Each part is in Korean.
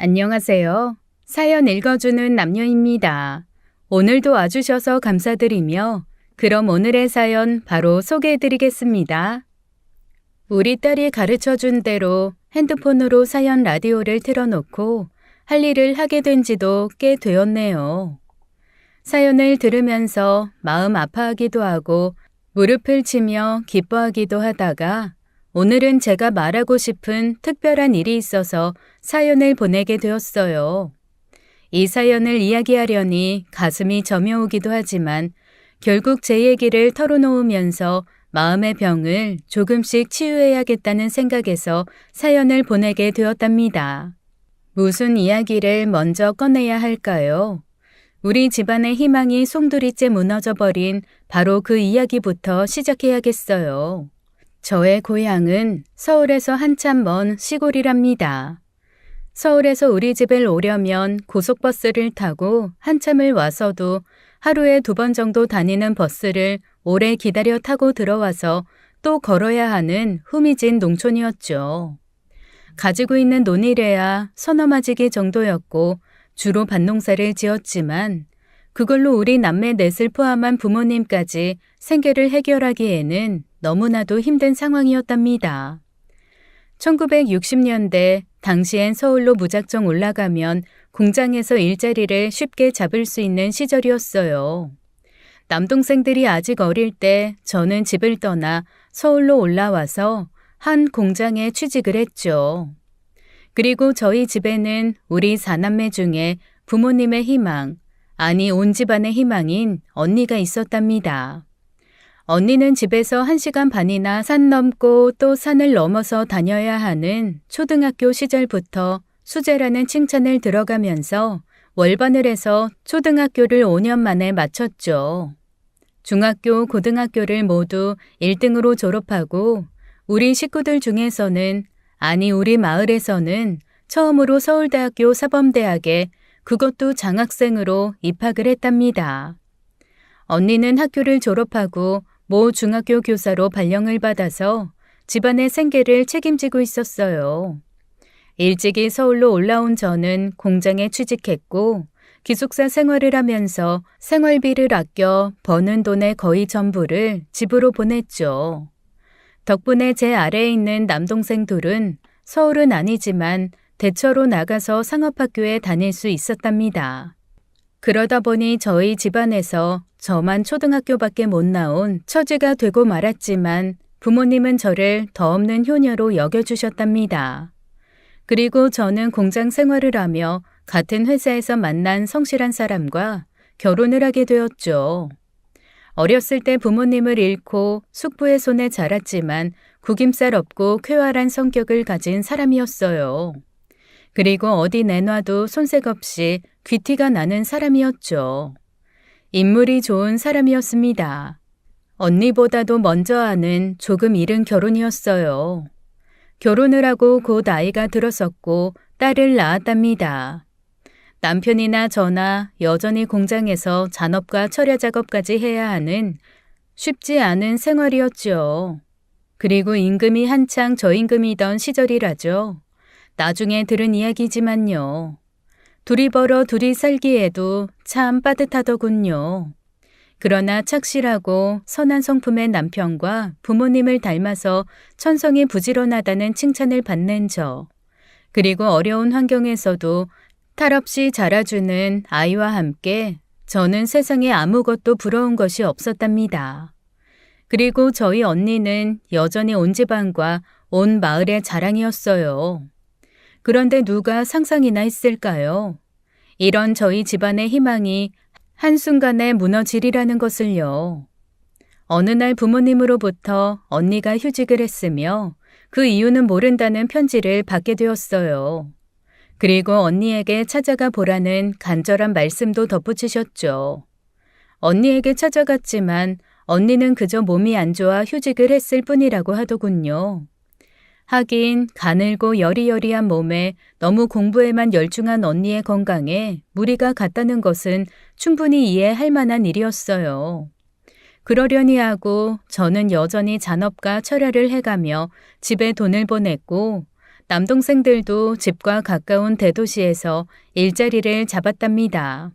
안녕하세요. 사연 읽어주는 남녀입니다. 오늘도 와주셔서 감사드리며 그럼 오늘의 사연 바로 소개해드리겠습니다. 우리 딸이 가르쳐준 대로 핸드폰으로 사연 라디오를 틀어놓고 할 일을 하게 된 지도 꽤 되었네요. 사연을 들으면서 마음 아파하기도 하고 무릎을 치며 기뻐하기도 하다가 오늘은 제가 말하고 싶은 특별한 일이 있어서 사연을 보내게 되었어요. 이 사연을 이야기하려니 가슴이 저며오기도 하지만 결국 제 얘기를 털어놓으면서 마음의 병을 조금씩 치유해야겠다는 생각에서 사연을 보내게 되었답니다. 무슨 이야기를 먼저 꺼내야 할까요? 우리 집안의 희망이 송두리째 무너져버린 바로 그 이야기부터 시작해야겠어요. 저의 고향은 서울에서 한참 먼 시골이랍니다. 서울에서 우리 집을 오려면 고속버스를 타고 한참을 와서도 하루에 2번 정도 다니는 버스를 오래 기다려 타고 들어와서 또 걸어야 하는 후미진 농촌이었죠. 가지고 있는 논이래야 서너 마지기 정도였고 주로 밭농사를 지었지만 그걸로 우리 남매 넷을 포함한 부모님까지 생계를 해결하기에는 너무나도 힘든 상황이었답니다. 1960년대 당시엔 서울로 무작정 올라가면 공장에서 일자리를 쉽게 잡을 수 있는 시절이었어요. 남동생들이 아직 어릴 때 저는 집을 떠나 서울로 올라와서 한 공장에 취직을 했죠. 그리고 저희 집에는 우리 4남매 중에 부모님의 희망, 아니 온 집안의 희망인 언니가 있었답니다. 언니는 집에서 1시간 반이나 산 넘고 또 산을 넘어서 다녀야 하는 초등학교 시절부터 수재라는 칭찬을 들어가면서 월반을 해서 초등학교를 5년 만에 마쳤죠. 중학교, 고등학교를 모두 1등으로 졸업하고 우리 식구들 중에서는 아니 우리 마을에서는 처음으로 서울대학교 사범대학에 그것도 장학생으로 입학을 했답니다. 언니는 학교를 졸업하고 모 중학교 교사로 발령을 받아서 집안의 생계를 책임지고 있었어요. 일찍이 서울로 올라온 저는 공장에 취직했고 기숙사 생활을 하면서 생활비를 아껴 버는 돈의 거의 전부를 집으로 보냈죠. 덕분에 제 아래에 있는 남동생 둘은 서울은 아니지만 대처로 나가서 상업학교에 다닐 수 있었답니다. 그러다 보니 저희 집안에서 저만 초등학교밖에 못 나온 처지가 되고 말았지만 부모님은 저를 더 없는 효녀로 여겨주셨답니다. 그리고 저는 공장 생활을 하며 같은 회사에서 만난 성실한 사람과 결혼을 하게 되었죠. 어렸을 때 부모님을 잃고 숙부의 손에 자랐지만 구김살 없고 쾌활한 성격을 가진 사람이었어요. 그리고 어디 내놔도 손색 없이 귀티가 나는 사람이었죠. 인물이 좋은 사람이었습니다. 언니보다도 먼저 하는 조금 이른 결혼이었어요. 결혼을 하고 곧 아이가 들었었고 딸을 낳았답니다. 남편이나 저나 여전히 공장에서 잔업과 철야 작업까지 해야 하는 쉽지 않은 생활이었죠. 그리고 임금이 한창 저임금이던 시절이라죠. 나중에 들은 이야기지만요. 둘이 벌어 둘이 살기에도 참 빠듯하더군요. 그러나 착실하고 선한 성품의 남편과 부모님을 닮아서 천성이 부지런하다는 칭찬을 받는 저. 그리고 어려운 환경에서도 탈 없이 자라주는 아이와 함께 저는 세상에 아무것도 부러운 것이 없었답니다. 그리고 저희 언니는 여전히 온 집안과 온 마을의 자랑이었어요. 그런데 누가 상상이나 했을까요? 이런 저희 집안의 희망이 한순간에 무너지리라는 것을요. 어느 날 부모님으로부터 언니가 휴직을 했으며 그 이유는 모른다는 편지를 받게 되었어요. 그리고 언니에게 찾아가 보라는 간절한 말씀도 덧붙이셨죠. 언니에게 찾아갔지만 언니는 그저 몸이 안 좋아 휴직을 했을 뿐이라고 하더군요. 하긴 가늘고 여리여리한 몸에 너무 공부에만 열중한 언니의 건강에 무리가 갔다는 것은 충분히 이해할 만한 일이었어요. 그러려니 하고 저는 여전히 잔업과 철야를 해가며 집에 돈을 보냈고 남동생들도 집과 가까운 대도시에서 일자리를 잡았답니다.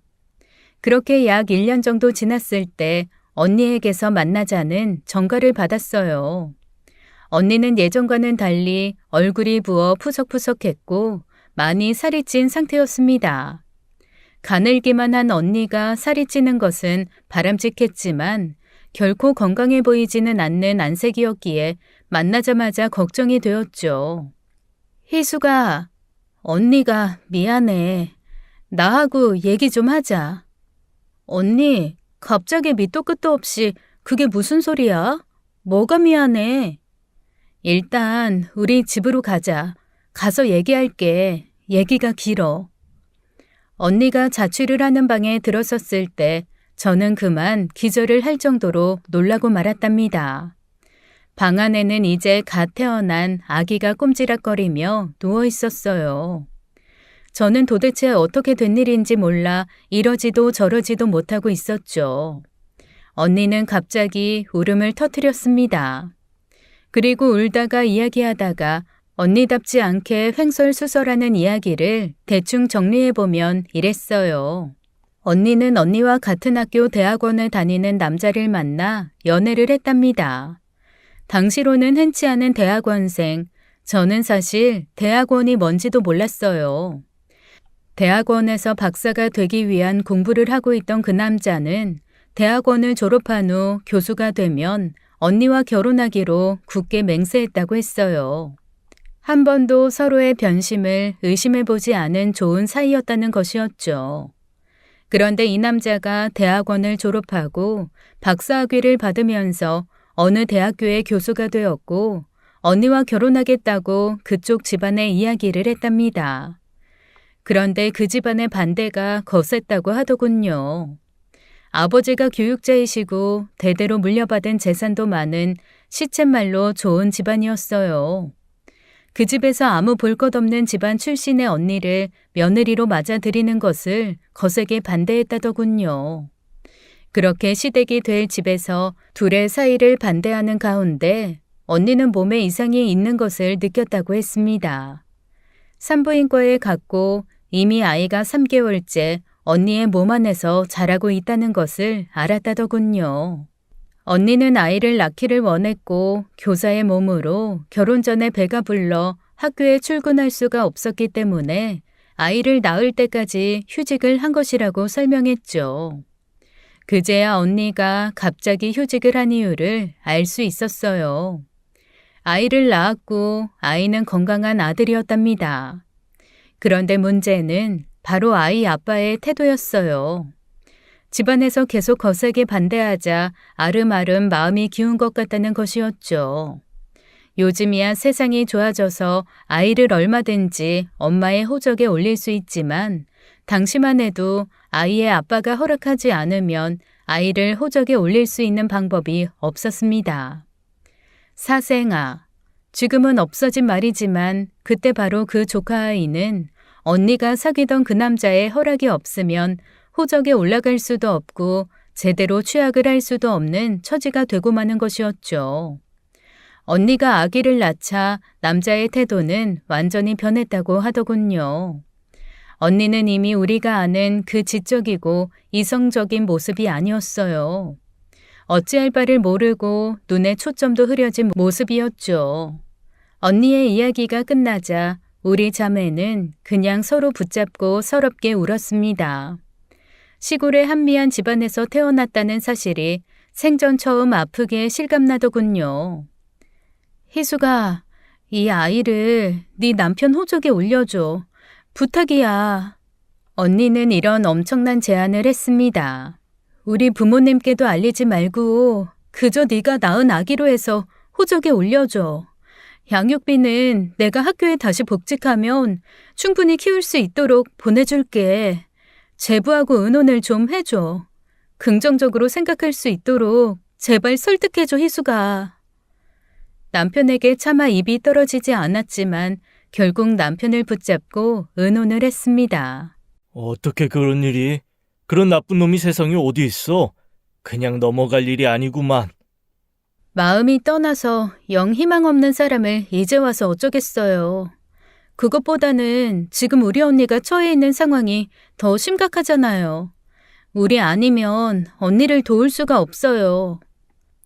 그렇게 약 1년 정도 지났을 때 언니에게서 만나자는 전가를 받았어요. 언니는 예전과는 달리 얼굴이 부어 푸석푸석했고 많이 살이 찐 상태였습니다. 가늘기만 한 언니가 살이 찌는 것은 바람직했지만 결코 건강해 보이지는 않는 안색이었기에 만나자마자 걱정이 되었죠. 희수가, 언니가 미안해. 나하고 얘기 좀 하자. 언니, 갑자기 밑도 끝도 없이 그게 무슨 소리야? 뭐가 미안해? 일단 우리 집으로 가자. 가서 얘기할게. 얘기가 길어. 언니가 자취를 하는 방에 들어섰을 때 저는 그만 기절을 할 정도로 놀라고 말았답니다. 방 안에는 이제 갓 태어난 아기가 꼼지락거리며 누워 있었어요. 저는 도대체 어떻게 된 일인지 몰라 이러지도 저러지도 못하고 있었죠. 언니는 갑자기 울음을 터뜨렸습니다. 그리고 울다가 이야기하다가 언니답지 않게 횡설수설하는 이야기를 대충 정리해보면 이랬어요. 언니는 언니와 같은 학교 대학원을 다니는 남자를 만나 연애를 했답니다. 당시로는 흔치 않은 대학원생, 저는 사실 대학원이 뭔지도 몰랐어요. 대학원에서 박사가 되기 위한 공부를 하고 있던 그 남자는 대학원을 졸업한 후 교수가 되면 언니와 결혼하기로 굳게 맹세했다고 했어요. 한 번도 서로의 변심을 의심해보지 않은 좋은 사이였다는 것이었죠. 그런데 이 남자가 대학원을 졸업하고 박사학위를 받으면서 어느 대학교의 교수가 되었고 언니와 결혼하겠다고 그쪽 집안에 이야기를 했답니다. 그런데 그 집안의 반대가 거셌다고 하더군요. 아버지가 교육자이시고 대대로 물려받은 재산도 많은 시쳇말로 좋은 집안이었어요. 그 집에서 아무 볼 것 없는 집안 출신의 언니를 며느리로 맞아들이는 것을 거세게 반대했다더군요. 그렇게 시댁이 될 집에서 둘의 사이를 반대하는 가운데 언니는 몸에 이상이 있는 것을 느꼈다고 했습니다. 산부인과에 갔고 이미 아이가 3개월째 언니의 몸 안에서 자라고 있다는 것을 알았다더군요. 언니는 아이를 낳기를 원했고 교사의 몸으로 결혼 전에 배가 불러 학교에 출근할 수가 없었기 때문에 아이를 낳을 때까지 휴직을 한 것이라고 설명했죠. 그제야 언니가 갑자기 휴직을 한 이유를 알 수 있었어요. 아이를 낳았고 아이는 건강한 아들이었답니다. 그런데 문제는 바로 아이 아빠의 태도였어요. 집안에서 계속 거세게 반대하자 아름아름 마음이 기운 것 같다는 것이었죠. 요즘이야 세상이 좋아져서 아이를 얼마든지 엄마의 호적에 올릴 수 있지만 당시만 해도 아이의 아빠가 허락하지 않으면 아이를 호적에 올릴 수 있는 방법이 없었습니다. 사생아, 지금은 없어진 말이지만 그때 바로 그 조카 아이는 언니가 사귀던 그 남자의 허락이 없으면 호적에 올라갈 수도 없고 제대로 취학을 할 수도 없는 처지가 되고 마는 것이었죠. 언니가 아기를 낳자 남자의 태도는 완전히 변했다고 하더군요. 언니는 이미 우리가 아는 그 지적이고 이성적인 모습이 아니었어요. 어찌할 바를 모르고 눈에 초점도 흐려진 모습이었죠. 언니의 이야기가 끝나자 우리 자매는 그냥 서로 붙잡고 서럽게 울었습니다. 시골의 한미한 집안에서 태어났다는 사실이 생전 처음 아프게 실감나더군요. 희수가 이 아이를 네 남편 호적에 올려줘. 부탁이야. 언니는 이런 엄청난 제안을 했습니다. 우리 부모님께도 알리지 말고 그저 네가 낳은 아기로 해서 호적에 올려줘. 양육비는 내가 학교에 다시 복직하면 충분히 키울 수 있도록 보내줄게. 제부하고 의논을 좀 해줘. 긍정적으로 생각할 수 있도록 제발 설득해줘, 희수가. 남편에게 차마 입이 떨어지지 않았지만 결국 남편을 붙잡고 의논을 했습니다. 어떻게 그런 일이? 그런 나쁜 놈이 세상에 어디 있어? 그냥 넘어갈 일이 아니구만. 마음이 떠나서 영 희망 없는 사람을 이제 와서 어쩌겠어요. 그것보다는 지금 우리 언니가 처해 있는 상황이 더 심각하잖아요. 우리 아니면 언니를 도울 수가 없어요.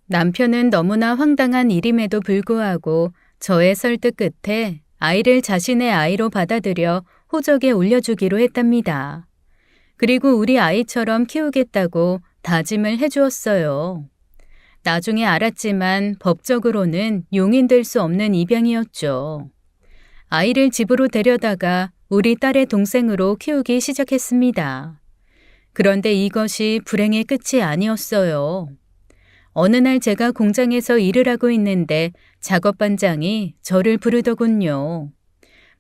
남편은 너무나 황당한 일임에도 불구하고 저의 설득 끝에 아이를 자신의 아이로 받아들여 호적에 올려주기로 했답니다. 그리고 우리 아이처럼 키우겠다고 다짐을 해주었어요. 나중에 알았지만 법적으로는 용인될 수 없는 입양이었죠. 아이를 집으로 데려다가 우리 딸의 동생으로 키우기 시작했습니다. 그런데 이것이 불행의 끝이 아니었어요. 어느 날 제가 공장에서 일을 하고 있는데 작업반장이 저를 부르더군요.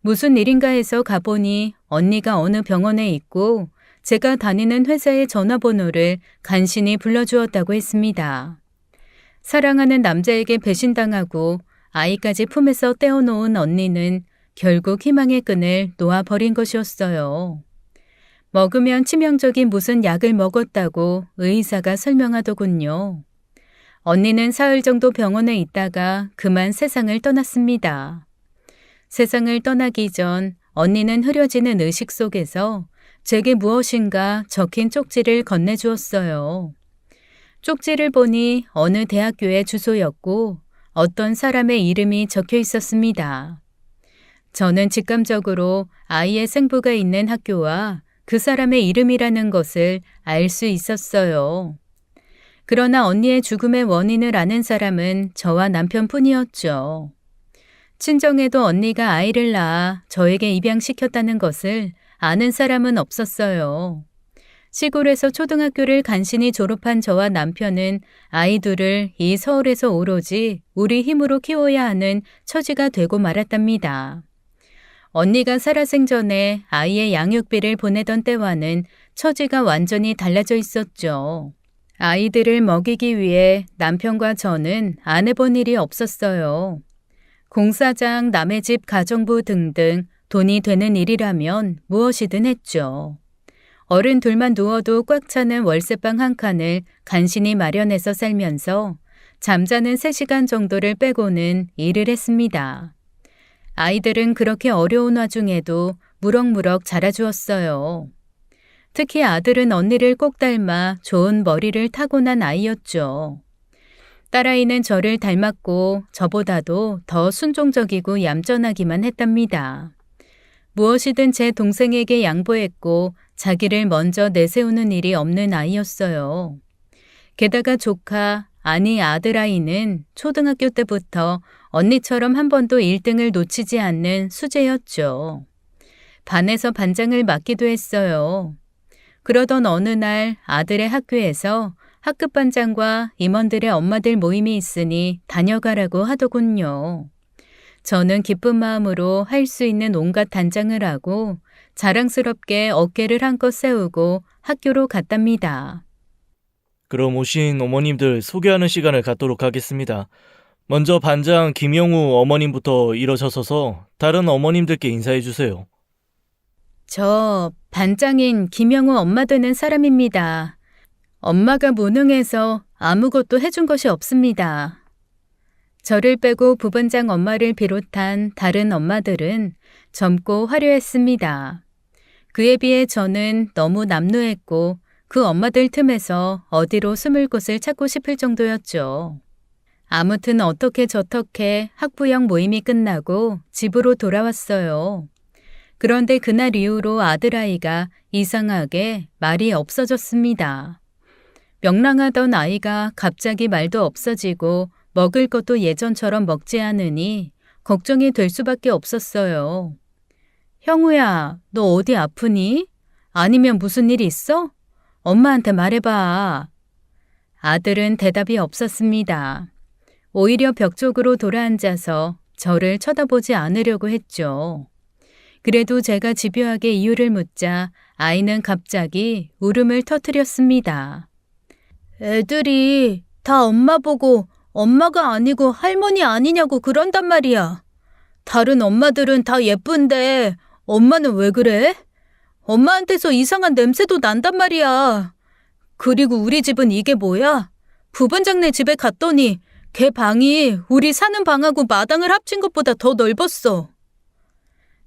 무슨 일인가 해서 가보니 언니가 어느 병원에 있고 제가 다니는 회사의 전화번호를 간신히 불러주었다고 했습니다. 사랑하는 남자에게 배신당하고 아이까지 품에서 떼어놓은 언니는 결국 희망의 끈을 놓아버린 것이었어요. 먹으면 치명적인 무슨 약을 먹었다고 의사가 설명하더군요. 언니는 사흘 정도 병원에 있다가 그만 세상을 떠났습니다. 세상을 떠나기 전 언니는 흐려지는 의식 속에서 제게 무엇인가 적힌 쪽지를 건네주었어요. 쪽지를 보니 어느 대학교의 주소였고 어떤 사람의 이름이 적혀 있었습니다. 저는 직감적으로 아이의 생부가 있는 학교와 그 사람의 이름이라는 것을 알 수 있었어요. 그러나 언니의 죽음의 원인을 아는 사람은 저와 남편뿐이었죠. 친정에도 언니가 아이를 낳아 저에게 입양시켰다는 것을 아는 사람은 없었어요. 시골에서 초등학교를 간신히 졸업한 저와 남편은 아이 둘을 이 서울에서 오로지 우리 힘으로 키워야 하는 처지가 되고 말았답니다. 언니가 살아생전에 아이의 양육비를 보내던 때와는 처지가 완전히 달라져 있었죠. 아이들을 먹이기 위해 남편과 저는 안 해본 일이 없었어요. 공사장, 남의 집 가정부 등등 돈이 되는 일이라면 무엇이든 했죠. 어른 둘만 누워도 꽉 차는 월세방 한 칸을 간신히 마련해서 살면서 잠자는 3시간 정도를 빼고는 일을 했습니다. 아이들은 그렇게 어려운 와중에도 무럭무럭 자라주었어요. 특히 아들은 언니를 꼭 닮아 좋은 머리를 타고난 아이였죠. 딸아이는 저를 닮았고 저보다도 더 순종적이고 얌전하기만 했답니다. 무엇이든 제 동생에게 양보했고 자기를 먼저 내세우는 일이 없는 아이였어요. 게다가 조카, 아니 아들아이는 초등학교 때부터 언니처럼 한 번도 1등을 놓치지 않는 수재였죠. 반에서 반장을 맡기도 했어요. 그러던 어느 날 아들의 학교에서 학급 반장과 임원들의 엄마들 모임이 있으니 다녀가라고 하더군요. 저는 기쁜 마음으로 할 수 있는 온갖 단장을 하고 자랑스럽게 어깨를 한껏 세우고 학교로 갔답니다. 그럼 오신 어머님들 소개하는 시간을 갖도록 하겠습니다. 먼저 반장 김영우 어머님부터 일어서셔서 다른 어머님들께 인사해 주세요. 저 반장인 김영우 엄마 되는 사람입니다. 엄마가 무능해서 아무것도 해준 것이 없습니다. 저를 빼고 부반장 엄마를 비롯한 다른 엄마들은 젊고 화려했습니다. 그에 비해 저는 너무 남루했고 그 엄마들 틈에서 어디로 숨을 곳을 찾고 싶을 정도였죠. 아무튼 어떻게 저떻게 학부형 모임이 끝나고 집으로 돌아왔어요. 그런데 그날 이후로 아들아이가 이상하게 말이 없어졌습니다. 명랑하던 아이가 갑자기 말도 없어지고 먹을 것도 예전처럼 먹지 않으니 걱정이 될 수밖에 없었어요. 형우야, 너 어디 아프니? 아니면 무슨 일 있어? 엄마한테 말해봐. 아들은 대답이 없었습니다. 오히려 벽 쪽으로 돌아앉아서 저를 쳐다보지 않으려고 했죠. 그래도 제가 집요하게 이유를 묻자 아이는 갑자기 울음을 터뜨렸습니다. 애들이 다 엄마 보고 엄마가 아니고 할머니 아니냐고 그런단 말이야. 다른 엄마들은 다 예쁜데 엄마는 왜 그래? 엄마한테서 이상한 냄새도 난단 말이야. 그리고 우리 집은 이게 뭐야? 부반장네 집에 갔더니 걔 방이 우리 사는 방하고 마당을 합친 것보다 더 넓었어.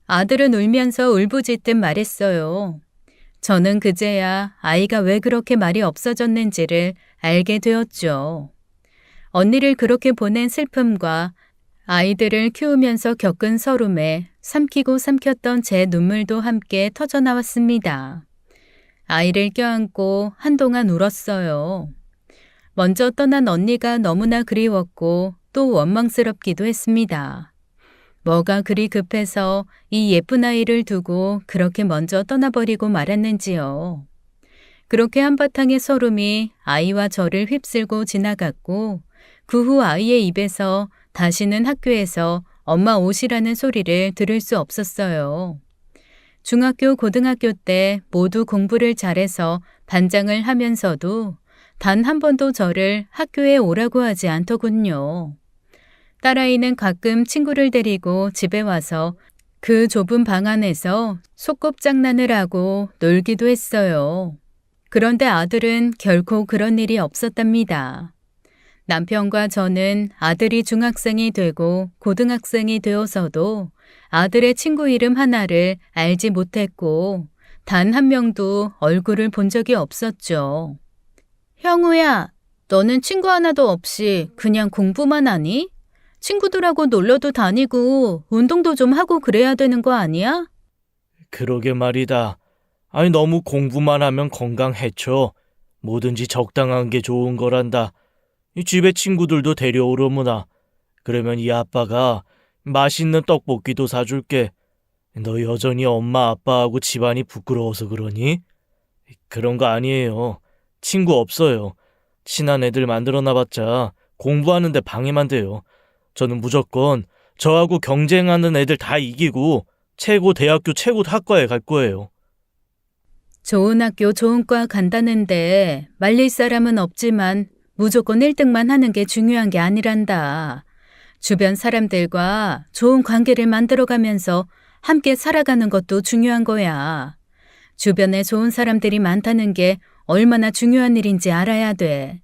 아들은 울면서 울부짖듯 말했어요. 저는 그제야 아이가 왜 그렇게 말이 없어졌는지를 알게 되었죠. 언니를 그렇게 보낸 슬픔과 아이들을 키우면서 겪은 서름에 삼키고 삼켰던 제 눈물도 함께 터져나왔습니다. 아이를 껴안고 한동안 울었어요. 먼저 떠난 언니가 너무나 그리웠고 또 원망스럽기도 했습니다. 뭐가 그리 급해서 이 예쁜 아이를 두고 그렇게 먼저 떠나버리고 말았는지요. 그렇게 한바탕의 서름이 아이와 저를 휩쓸고 지나갔고 그 후 아이의 입에서 다시는 학교에서 엄마 오시라는 소리를 들을 수 없었어요. 중학교, 고등학교 때 모두 공부를 잘해서 반장을 하면서도 단 한 번도 저를 학교에 오라고 하지 않더군요. 딸아이는 가끔 친구를 데리고 집에 와서 그 좁은 방 안에서 소꿉장난을 하고 놀기도 했어요. 그런데 아들은 결코 그런 일이 없었답니다. 남편과 저는 아들이 중학생이 되고 고등학생이 되어서도 아들의 친구 이름 하나를 알지 못했고 단 한 명도 얼굴을 본 적이 없었죠. 형우야, 너는 친구 하나도 없이 그냥 공부만 하니? 친구들하고 놀러도 다니고 운동도 좀 하고 그래야 되는 거 아니야? 그러게 말이다. 아니, 너무 공부만 하면 건강 해쳐. 뭐든지 적당한 게 좋은 거란다. 이 집에 친구들도 데려오려무나. 그러면 이 아빠가 맛있는 떡볶이도 사줄게. 너 여전히 엄마 아빠하고 집안이 부끄러워서 그러니? 그런 거 아니에요. 친구 없어요. 친한 애들 만들어놔봤자 공부하는데 방해만 돼요. 저는 무조건 저하고 경쟁하는 애들 다 이기고 최고 대학교 최고 학과에 갈 거예요. 좋은 학교 좋은 과 간다는데 말릴 사람은 없지만 무조건 1등만 하는 게 중요한 게 아니란다. 주변 사람들과 좋은 관계를 만들어가면서 함께 살아가는 것도 중요한 거야. 주변에 좋은 사람들이 많다는 게 얼마나 중요한 일인지 알아야 돼.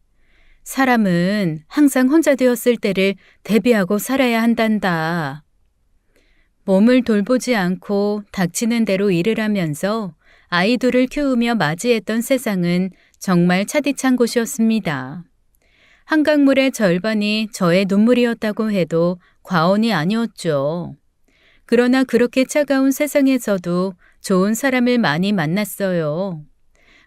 사람은 항상 혼자 되었을 때를 대비하고 살아야 한단다. 몸을 돌보지 않고 닥치는 대로 일을 하면서 아이들을 키우며 맞이했던 세상은 정말 차디찬 곳이었습니다. 한강물의 절반이 저의 눈물이었다고 해도 과언이 아니었죠. 그러나 그렇게 차가운 세상에서도 좋은 사람을 많이 만났어요.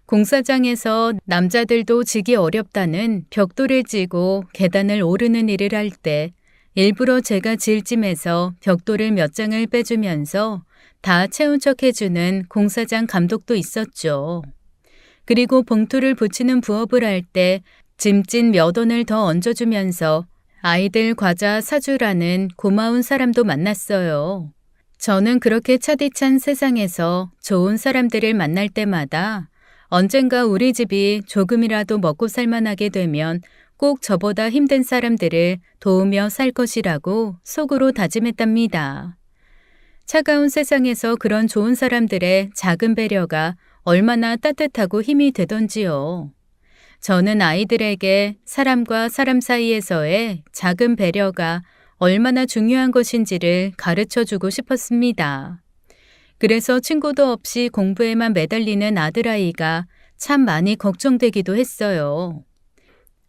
공사장에서 남자들도 지기 어렵다는 벽돌을 찌고 계단을 오르는 일을 할 때 일부러 제가 질짐해서 벽돌을 몇 장을 빼주면서 다 채운 척 해주는 공사장 감독도 있었죠. 그리고 봉투를 붙이는 부업을 할 때 짐찐 몇 원을 더 얹어주면서 아이들 과자 사주라는 고마운 사람도 만났어요. 저는 그렇게 차디찬 세상에서 좋은 사람들을 만날 때마다 언젠가 우리 집이 조금이라도 먹고 살만하게 되면 꼭 저보다 힘든 사람들을 도우며 살 것이라고 속으로 다짐했답니다. 차가운 세상에서 그런 좋은 사람들의 작은 배려가 얼마나 따뜻하고 힘이 되던지요. 저는 아이들에게 사람과 사람 사이에서의 작은 배려가 얼마나 중요한 것인지를 가르쳐주고 싶었습니다. 그래서 친구도 없이 공부에만 매달리는 아들아이가 참 많이 걱정되기도 했어요.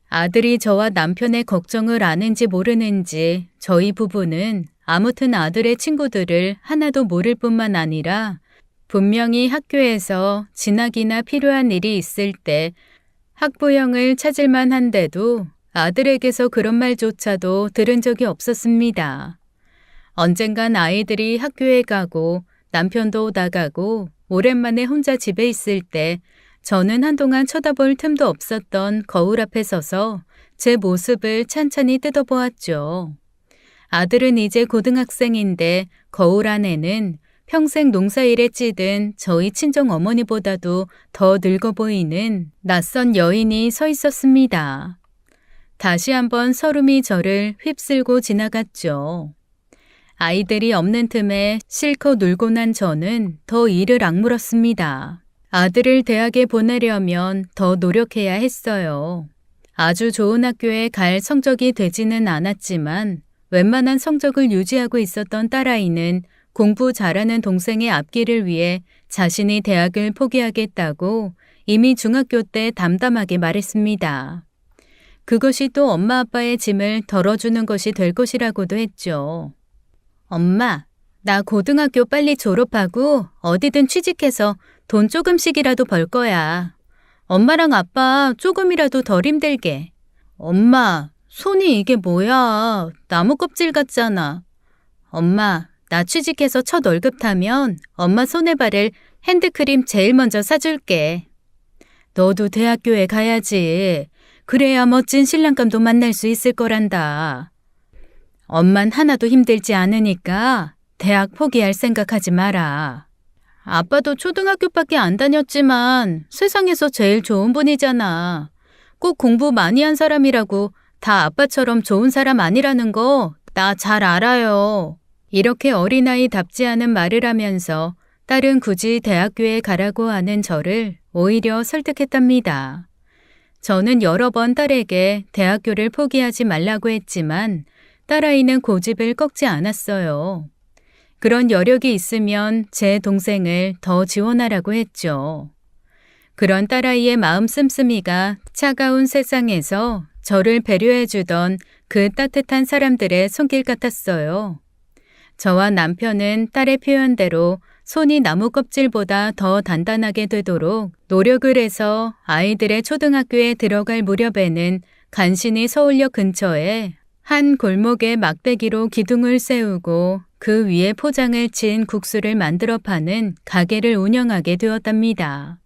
아들이 저와 남편의 걱정을 아는지 모르는지 저희 부부는 아무튼 아들의 친구들을 하나도 모를 뿐만 아니라 분명히 학교에서 진학이나 필요한 일이 있을 때 학부형을 찾을 만한데도 아들에게서 그런 말조차도 들은 적이 없었습니다. 언젠간 아이들이 학교에 가고 남편도 나가고 오랜만에 혼자 집에 있을 때 저는 한동안 쳐다볼 틈도 없었던 거울 앞에 서서 제 모습을 찬찬히 뜯어보았죠. 아들은 이제 고등학생인데 거울 안에는 평생 농사일에 찌든 저희 친정 어머니보다도 더 늙어 보이는 낯선 여인이 서 있었습니다. 다시 한번 서름이 저를 휩쓸고 지나갔죠. 아이들이 없는 틈에 실컷 놀고 난 저는 더 이를 악물었습니다. 아들을 대학에 보내려면 더 노력해야 했어요. 아주 좋은 학교에 갈 성적이 되지는 않았지만 웬만한 성적을 유지하고 있었던 딸아이는 공부 잘하는 동생의 앞길을 위해 자신이 대학을 포기하겠다고 이미 중학교 때 담담하게 말했습니다. 그것이 또 엄마 아빠의 짐을 덜어주는 것이 될 것이라고도 했죠. 엄마, 나 고등학교 빨리 졸업하고 어디든 취직해서 돈 조금씩이라도 벌 거야. 엄마랑 아빠 조금이라도 덜 힘들게. 엄마, 손이 이게 뭐야? 나무 껍질 같잖아. 엄마, 나 취직해서 첫 월급 타면 엄마 손에 바를 핸드크림 제일 먼저 사줄게. 너도 대학교에 가야지. 그래야 멋진 신랑감도 만날 수 있을 거란다. 엄만 하나도 힘들지 않으니까 대학 포기할 생각하지 마라. 아빠도 초등학교밖에 안 다녔지만 세상에서 제일 좋은 분이잖아. 꼭 공부 많이 한 사람이라고 다 아빠처럼 좋은 사람 아니라는 거 나 잘 알아요. 이렇게 어린아이답지 않은 말을 하면서 딸은 굳이 대학교에 가라고 하는 저를 오히려 설득했답니다. 저는 여러 번 딸에게 대학교를 포기하지 말라고 했지만 딸아이는 고집을 꺾지 않았어요. 그런 여력이 있으면 제 동생을 더 지원하라고 했죠. 그런 딸아이의 마음 씀씀이가 차가운 세상에서 저를 배려해주던 그 따뜻한 사람들의 손길 같았어요. 저와 남편은 딸의 표현대로 손이 나무 껍질보다 더 단단하게 되도록 노력을 해서 아이들의 초등학교에 들어갈 무렵에는 간신히 서울역 근처에 한 골목에 막대기로 기둥을 세우고 그 위에 포장을 친 국수를 만들어 파는 가게를 운영하게 되었답니다.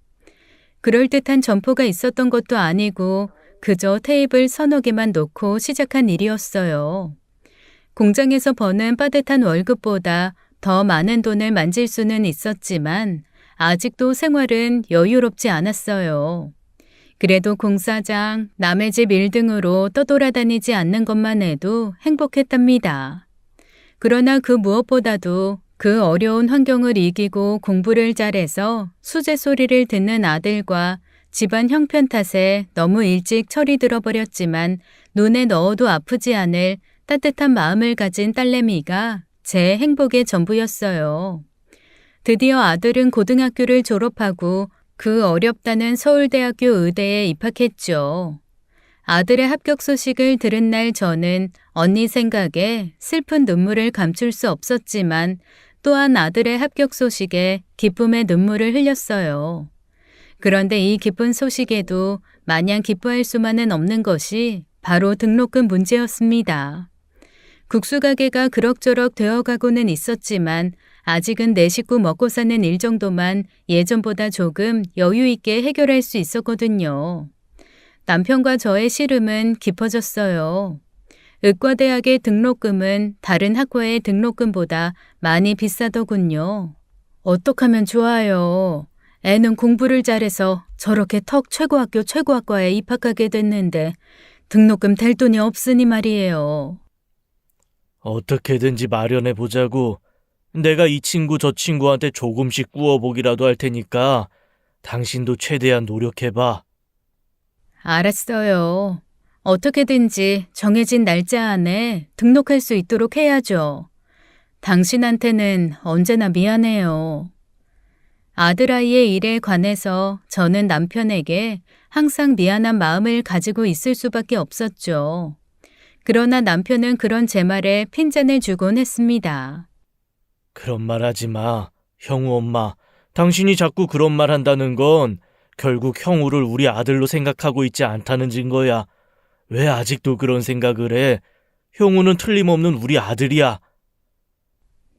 그럴듯한 점포가 있었던 것도 아니고 그저 테이블 서너 개만 놓고 시작한 일이었어요. 공장에서 버는 빠듯한 월급보다 더 많은 돈을 만질 수는 있었지만 아직도 생활은 여유롭지 않았어요. 그래도 공사장, 남의 집 일 등으로 떠돌아다니지 않는 것만 해도 행복했답니다. 그러나 그 무엇보다도 그 어려운 환경을 이기고 공부를 잘해서 수제 소리를 듣는 아들과 집안 형편 탓에 너무 일찍 철이 들어버렸지만 눈에 넣어도 아프지 않을 따뜻한 마음을 가진 딸내미가 제 행복의 전부였어요. 드디어 아들은 고등학교를 졸업하고 그 어렵다는 서울대학교 의대에 입학했죠. 아들의 합격 소식을 들은 날 저는 언니 생각에 슬픈 눈물을 감출 수 없었지만 또한 아들의 합격 소식에 기쁨의 눈물을 흘렸어요. 그런데 이 기쁜 소식에도 마냥 기뻐할 수만은 없는 것이 바로 등록금 문제였습니다. 국수 가게가 그럭저럭 되어가고는 있었지만 아직은 내 식구 먹고 사는 일 정도만 예전보다 조금 여유 있게 해결할 수 있었거든요. 남편과 저의 씨름은 깊어졌어요. 의과대학의 등록금은 다른 학과의 등록금보다 많이 비싸더군요. 어떡하면 좋아요. 애는 공부를 잘해서 저렇게 턱 최고학교 최고학과에 입학하게 됐는데 등록금 댈 돈이 없으니 말이에요. 어떻게든지 마련해 보자고. 내가 이 친구 저 친구한테 조금씩 구워보기라도 할 테니까 당신도 최대한 노력해봐. 알았어요. 어떻게든지 정해진 날짜 안에 등록할 수 있도록 해야죠. 당신한테는 언제나 미안해요. 아들아이의 일에 관해서 저는 남편에게 항상 미안한 마음을 가지고 있을 수밖에 없었죠. 그러나 남편은 그런 제 말에 핀잔을 주곤 했습니다. 그런 말 하지 마. 형우 엄마, 당신이 자꾸 그런 말 한다는 건 결국 형우를 우리 아들로 생각하고 있지 않다는 증거야. 왜 아직도 그런 생각을 해? 형우는 틀림없는 우리 아들이야.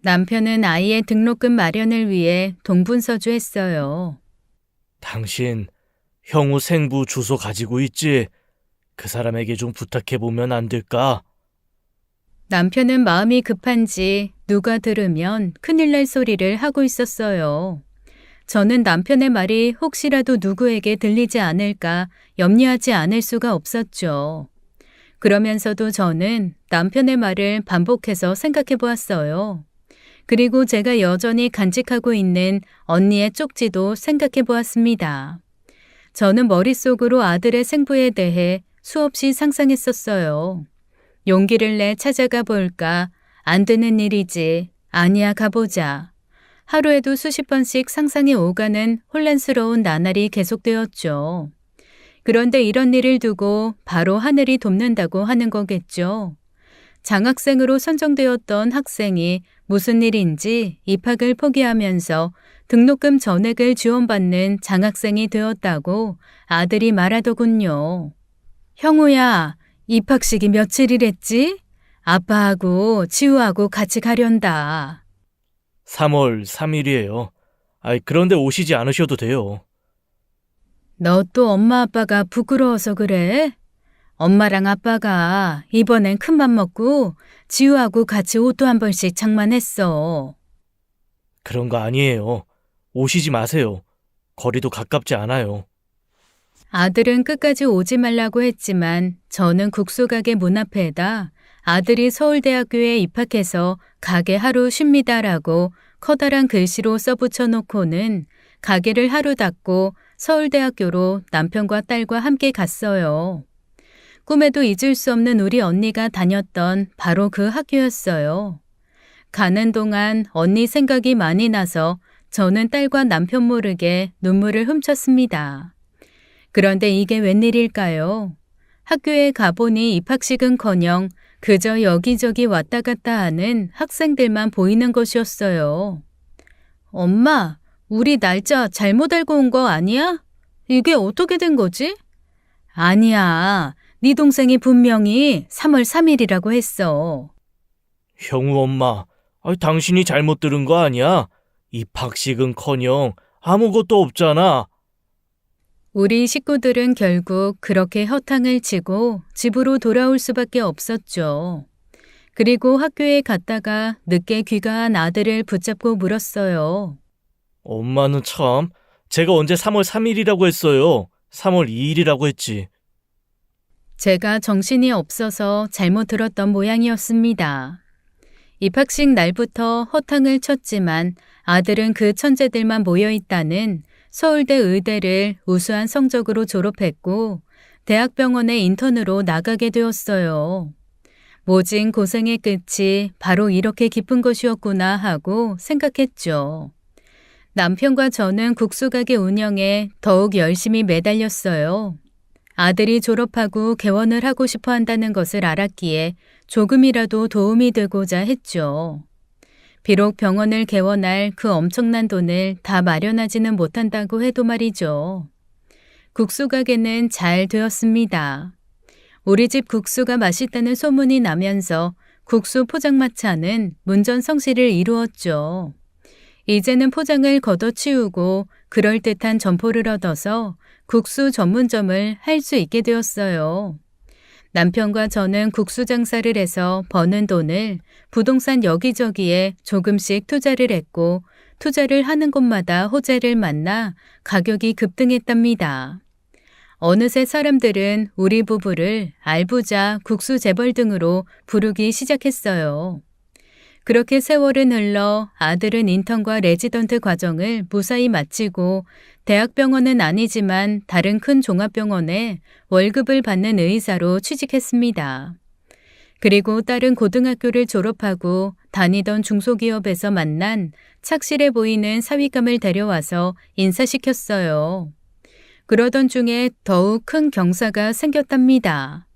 남편은 아이의 등록금 마련을 위해 동분서주했어요. 당신 형우 생부 주소 가지고 있지? 그 사람에게 좀 부탁해보면 안 될까? 남편은 마음이 급한지 누가 들으면 큰일 날 소리를 하고 있었어요. 저는 남편의 말이 혹시라도 누구에게 들리지 않을까 염려하지 않을 수가 없었죠. 그러면서도 저는 남편의 말을 반복해서 생각해 보았어요. 그리고 제가 여전히 간직하고 있는 언니의 쪽지도 생각해 보았습니다. 저는 머릿속으로 아들의 생부에 대해 수없이 상상했었어요. 용기를 내 찾아가 볼까? 안 되는 일이지. 아니야, 가보자. 하루에도 수십 번씩 상상이 오가는 혼란스러운 나날이 계속되었죠. 그런데 이런 일을 두고 바로 하늘이 돕는다고 하는 거겠죠. 장학생으로 선정되었던 학생이 무슨 일인지 입학을 포기하면서 등록금 전액을 지원받는 장학생이 되었다고 아들이 말하더군요. 형우야, 입학식이 며칠이랬지? 아빠하고 지우하고 같이 가련다. 3월 3일이에요. 그런데 오시지 않으셔도 돼요. 너 또 엄마 아빠가 부끄러워서 그래? 엄마랑 아빠가 이번엔 큰맘 먹고 지우하고 같이 옷도 한 번씩 장만했어. 그런 거 아니에요. 오시지 마세요. 거리도 가깝지 않아요. 아들은 끝까지 오지 말라고 했지만 저는 국수가게 문 앞에다 아들이 서울대학교에 입학해서 가게 하루 쉽니다라고 커다란 글씨로 써붙여 놓고는 가게를 하루 닫고 서울대학교로 남편과 딸과 함께 갔어요. 꿈에도 잊을 수 없는 우리 언니가 다녔던 바로 그 학교였어요. 가는 동안 언니 생각이 많이 나서 저는 딸과 남편 모르게 눈물을 훔쳤습니다. 그런데 이게 웬일일까요? 학교에 가보니 입학식은커녕 그저 여기저기 왔다 갔다 하는 학생들만 보이는 것이었어요. 엄마, 우리 날짜 잘못 알고 온 거 아니야? 이게 어떻게 된 거지? 아니야. 네 동생이 분명히 3월 3일이라고 했어. 형우 엄마, 당신이 잘못 들은 거 아니야? 입학식은커녕 아무것도 없잖아. 우리 식구들은 결국 그렇게 허탕을 치고 집으로 돌아올 수밖에 없었죠. 그리고 학교에 갔다가 늦게 귀가한 아들을 붙잡고 물었어요. 엄마는 참, 제가 언제 3월 3일이라고 했어요. 3월 2일이라고 했지. 제가 정신이 없어서 잘못 들었던 모양이었습니다. 입학식 날부터 허탕을 쳤지만 아들은 그 천재들만 모여있다는 서울대 의대를 우수한 성적으로 졸업했고 대학병원의 인턴으로 나가게 되었어요. 모진 고생의 끝이 바로 이렇게 깊은 것이었구나 하고 생각했죠. 남편과 저는 국수가게 운영에 더욱 열심히 매달렸어요. 아들이 졸업하고 개원을 하고 싶어 한다는 것을 알았기에 조금이라도 도움이 되고자 했죠. 비록 병원을 개원할 그 엄청난 돈을 다 마련하지는 못한다고 해도 말이죠. 국수가게는 잘 되었습니다. 우리 집 국수가 맛있다는 소문이 나면서 국수 포장마차는 문전성시를 이루었죠. 이제는 포장을 걷어치우고 그럴듯한 점포를 얻어서 국수 전문점을 할 수 있게 되었어요. 남편과 저는 국수 장사를 해서 버는 돈을 부동산 여기저기에 조금씩 투자를 했고 투자를 하는 곳마다 호재를 만나 가격이 급등했답니다. 어느새 사람들은 우리 부부를 알부자, 국수 재벌 등으로 부르기 시작했어요. 그렇게 세월은 흘러 아들은 인턴과 레지던트 과정을 무사히 마치고 대학병원은 아니지만 다른 큰 종합병원에 월급을 받는 의사로 취직했습니다. 그리고 딸은 고등학교를 졸업하고 다니던 중소기업에서 만난 착실해 보이는 사위감을 데려와서 인사시켰어요. 그러던 중에 더욱 큰 경사가 생겼답니다.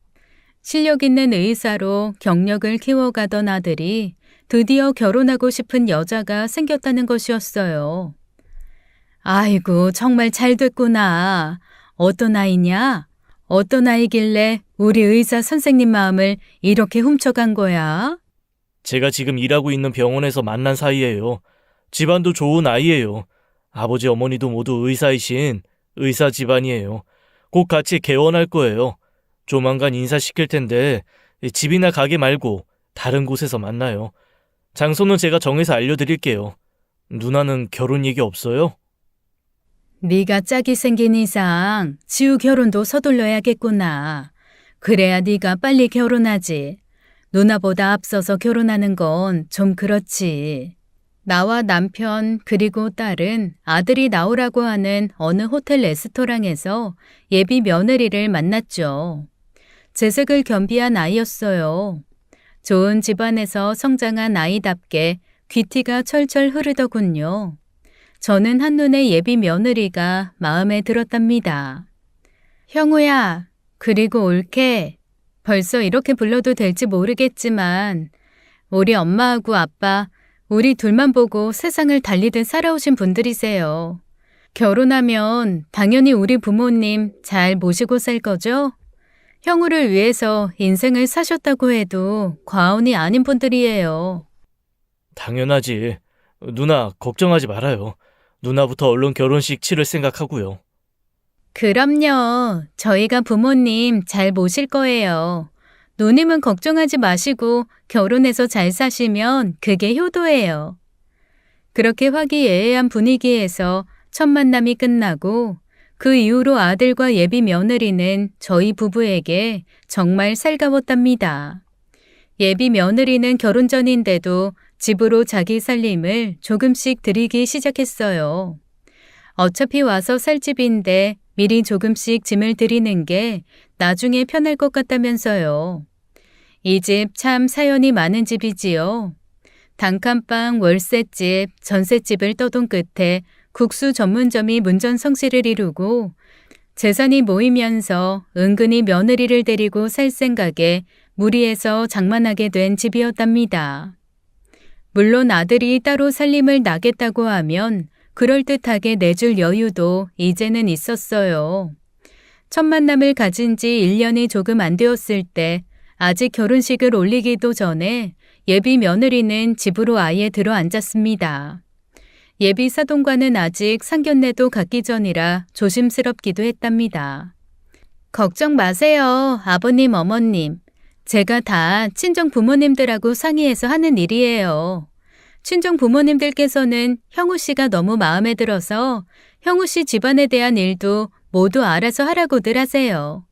실력 있는 의사로 경력을 키워가던 아들이 드디어 결혼하고 싶은 여자가 생겼다는 것이었어요. 아이고, 정말 잘 됐구나. 어떤 아이냐? 어떤 아이길래 우리 의사 선생님 마음을 이렇게 훔쳐간 거야? 제가 지금 일하고 있는 병원에서 만난 사이예요. 집안도 좋은 아이예요. 아버지 어머니도 모두 의사이신 의사 집안이에요. 곧 같이 개원할 거예요. 조만간 인사시킬 텐데 집이나 가게 말고 다른 곳에서 만나요. 장소는 제가 정해서 알려드릴게요. 누나는 결혼 얘기 없어요? 네가 짝이 생긴 이상 지우 결혼도 서둘러야겠구나. 그래야 네가 빨리 결혼하지. 누나보다 앞서서 결혼하는 건 좀 그렇지. 나와 남편 그리고 딸은 아들이 나오라고 하는 어느 호텔 레스토랑에서 예비 며느리를 만났죠. 재색을 겸비한 아이였어요. 좋은 집안에서 성장한 아이답게 귀티가 철철 흐르더군요. 저는 한눈에 예비 며느리가 마음에 들었답니다. 형우야, 그리고 올케. 벌써 이렇게 불러도 될지 모르겠지만 우리 엄마하고 아빠, 우리 둘만 보고 세상을 달리듯 살아오신 분들이세요. 결혼하면 당연히 우리 부모님 잘 모시고 살 거죠? 형우를 위해서 인생을 사셨다고 해도 과언이 아닌 분들이에요. 당연하지. 누나, 걱정하지 말아요. 누나부터 얼른 결혼식 치를 생각하고요. 그럼요. 저희가 부모님 잘 모실 거예요. 누님은 걱정하지 마시고 결혼해서 잘 사시면 그게 효도예요. 그렇게 화기애애한 분위기에서 첫 만남이 끝나고 그 이후로 아들과 예비 며느리는 저희 부부에게 정말 살가웠답니다. 예비 며느리는 결혼 전인데도 집으로 자기 살림을 조금씩 들이기 시작했어요. 어차피 와서 살 집인데 미리 조금씩 짐을 들이는 게 나중에 편할 것 같다면서요. 이 집 참 사연이 많은 집이지요. 단칸방, 월세집, 전셋집을 떠돈 끝에 국수 전문점이 문전성시를 이루고 재산이 모이면서 은근히 며느리를 데리고 살 생각에 무리해서 장만하게 된 집이었답니다. 물론 아들이 따로 살림을 나겠다고 하면 그럴듯하게 내줄 여유도 이제는 있었어요. 첫 만남을 가진 지 1년이 조금 안 되었을 때 아직 결혼식을 올리기도 전에 예비 며느리는 집으로 아예 들어앉았습니다. 예비 사돈과는 아직 상견례도 갖기 전이라 조심스럽기도 했답니다. 걱정 마세요, 아버님, 어머님. 제가 다 친정 부모님들하고 상의해서 하는 일이에요. 친정 부모님들께서는 형우 씨가 너무 마음에 들어서 형우 씨 집안에 대한 일도 모두 알아서 하라고들 하세요.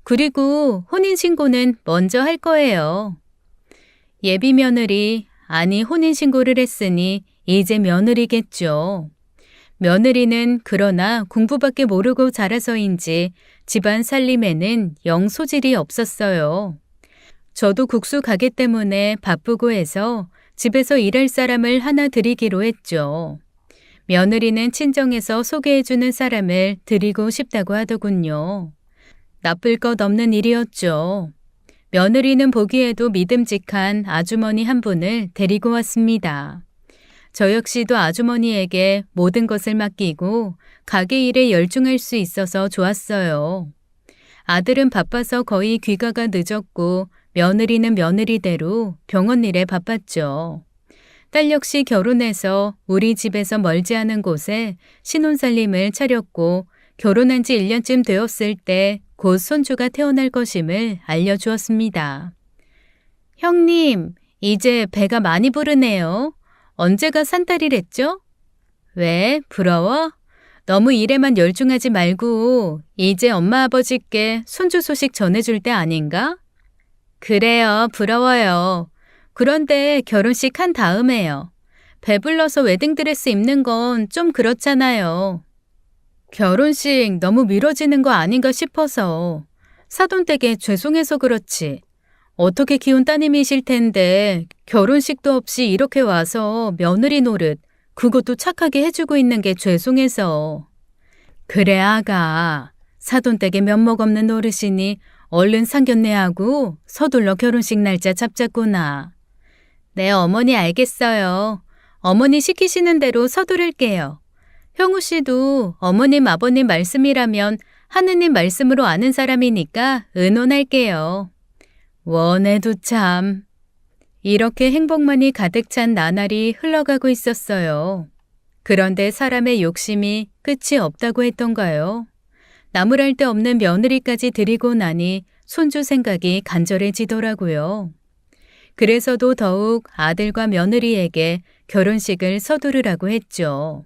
그리고 혼인신고는 먼저 할 거예요. 예비 며느리, 아니 혼인신고를 했으니 이제 며느리겠죠. 며느리는 그러나 공부밖에 모르고 자라서인지 집안 살림에는 영 소질이 없었어요. 저도 국수 가게 때문에 바쁘고 해서 집에서 일할 사람을 하나 들이기로 했죠. 며느리는 친정에서 소개해주는 사람을 드리고 싶다고 하더군요. 나쁠 것 없는 일이었죠. 며느리는 보기에도 믿음직한 아주머니 한 분을 데리고 왔습니다. 저 역시도 아주머니에게 모든 것을 맡기고 가게 일에 열중할 수 있어서 좋았어요. 아들은 바빠서 거의 귀가가 늦었고 며느리는 며느리대로 병원 일에 바빴죠. 딸 역시 결혼해서 우리 집에서 멀지 않은 곳에 신혼살림을 차렸고 결혼한 지 1년쯤 되었을 때 곧 손주가 태어날 것임을 알려주었습니다. 형님, 이제 배가 많이 부르네요. 언제가 산딸이랬죠? 왜? 부러워? 너무 일에만 열중하지 말고 이제 엄마 아버지께 손주 소식 전해줄 때 아닌가? 그래요, 부러워요. 그런데 결혼식 한 다음에요. 배불러서 웨딩드레스 입는 건 좀 그렇잖아요. 결혼식 너무 미뤄지는 거 아닌가 싶어서 사돈 댁에 죄송해서 그렇지. 어떻게 키운 따님이실 텐데 결혼식도 없이 이렇게 와서 며느리 노릇 그것도 착하게 해주고 있는 게 죄송해서. 그래 아가. 사돈 댁에 면목 없는 노릇이니 얼른 상견례하고 서둘러 결혼식 날짜 잡자꾸나. 네 어머니 알겠어요. 어머니 시키시는 대로 서두를게요. 형우 씨도 어머님 아버님 말씀이라면 하느님 말씀으로 아는 사람이니까 의논할게요. 원해도 참. 이렇게 행복만이 가득 찬 나날이 흘러가고 있었어요. 그런데 사람의 욕심이 끝이 없다고 했던가요? 나무랄 데 없는 며느리까지 데리고 나니 손주 생각이 간절해지더라고요. 그래서도 더욱 아들과 며느리에게 결혼식을 서두르라고 했죠.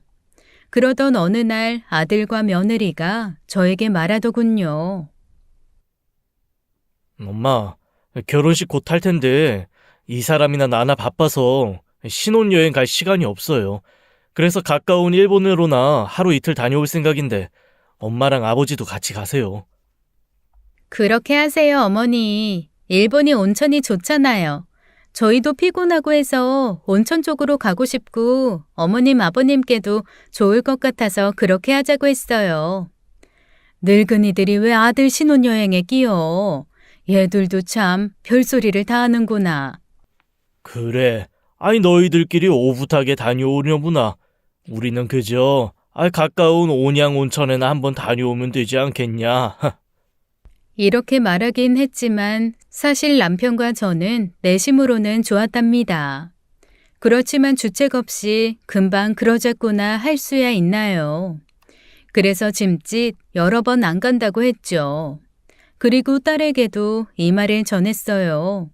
그러던 어느 날 아들과 며느리가 저에게 말하더군요. 엄마, 결혼식 곧 할 텐데 이 사람이나 나나 바빠서 신혼여행 갈 시간이 없어요. 그래서 가까운 일본으로나 하루 이틀 다녀올 생각인데 엄마랑 아버지도 같이 가세요. 그렇게 하세요, 어머니. 일본이 온천이 좋잖아요. 저희도 피곤하고 해서 온천 쪽으로 가고 싶고 어머님, 아버님께도 좋을 것 같아서 그렇게 하자고 했어요. 늙은이들이 왜 아들 신혼여행에 끼어? 얘들도 참 별소리를 다 하는구나. 그래. 너희들끼리 오붓하게 다녀오려구나. 우리는 그저 가까운 온양 온천에나 한번 다녀오면 되지 않겠냐. 이렇게 말하긴 했지만 사실 남편과 저는 내심으로는 좋았답니다. 그렇지만 주책 없이 금방 그러자꾸나 할 수야 있나요? 그래서 짐짓 여러 번 안 간다고 했죠. 그리고 딸에게도 이 말을 전했어요.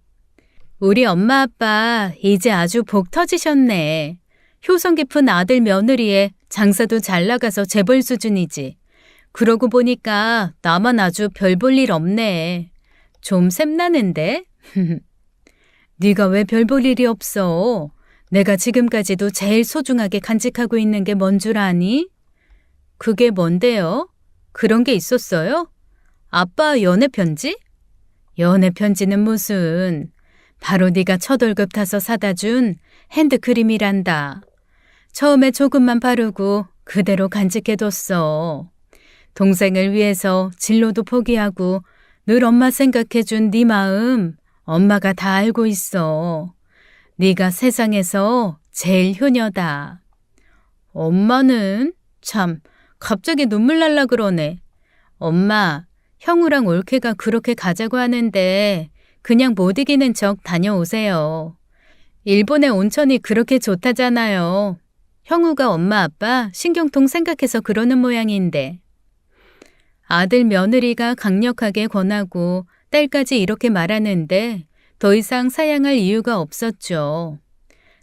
우리 엄마 아빠 이제 아주 복 터지셨네. 효성 깊은 아들 며느리에 장사도 잘 나가서 재벌 수준이지. 그러고 보니까 나만 아주 별 볼 일 없네. 좀 샘나는데? 네가 왜 별 볼 일이 없어? 내가 지금까지도 제일 소중하게 간직하고 있는 게 뭔 줄 아니? 그게 뭔데요? 그런 게 있었어요? 아빠 연애 편지? 연애 편지는 무슨... 바로 네가 첫 월급 타서 사다 준 핸드크림이란다. 처음에 조금만 바르고 그대로 간직해뒀어. 동생을 위해서 진로도 포기하고 늘 엄마 생각해준 네 마음 엄마가 다 알고 있어. 네가 세상에서 제일 효녀다. 엄마는 참 갑자기 눈물 날라 그러네. 엄마, 형우랑 올케가 그렇게 가자고 하는데 그냥 못 이기는 척 다녀오세요. 일본의 온천이 그렇게 좋다잖아요. 형우가 엄마 아빠 신경통 생각해서 그러는 모양인데. 아들 며느리가 강력하게 권하고 딸까지 이렇게 말하는데 더 이상 사양할 이유가 없었죠.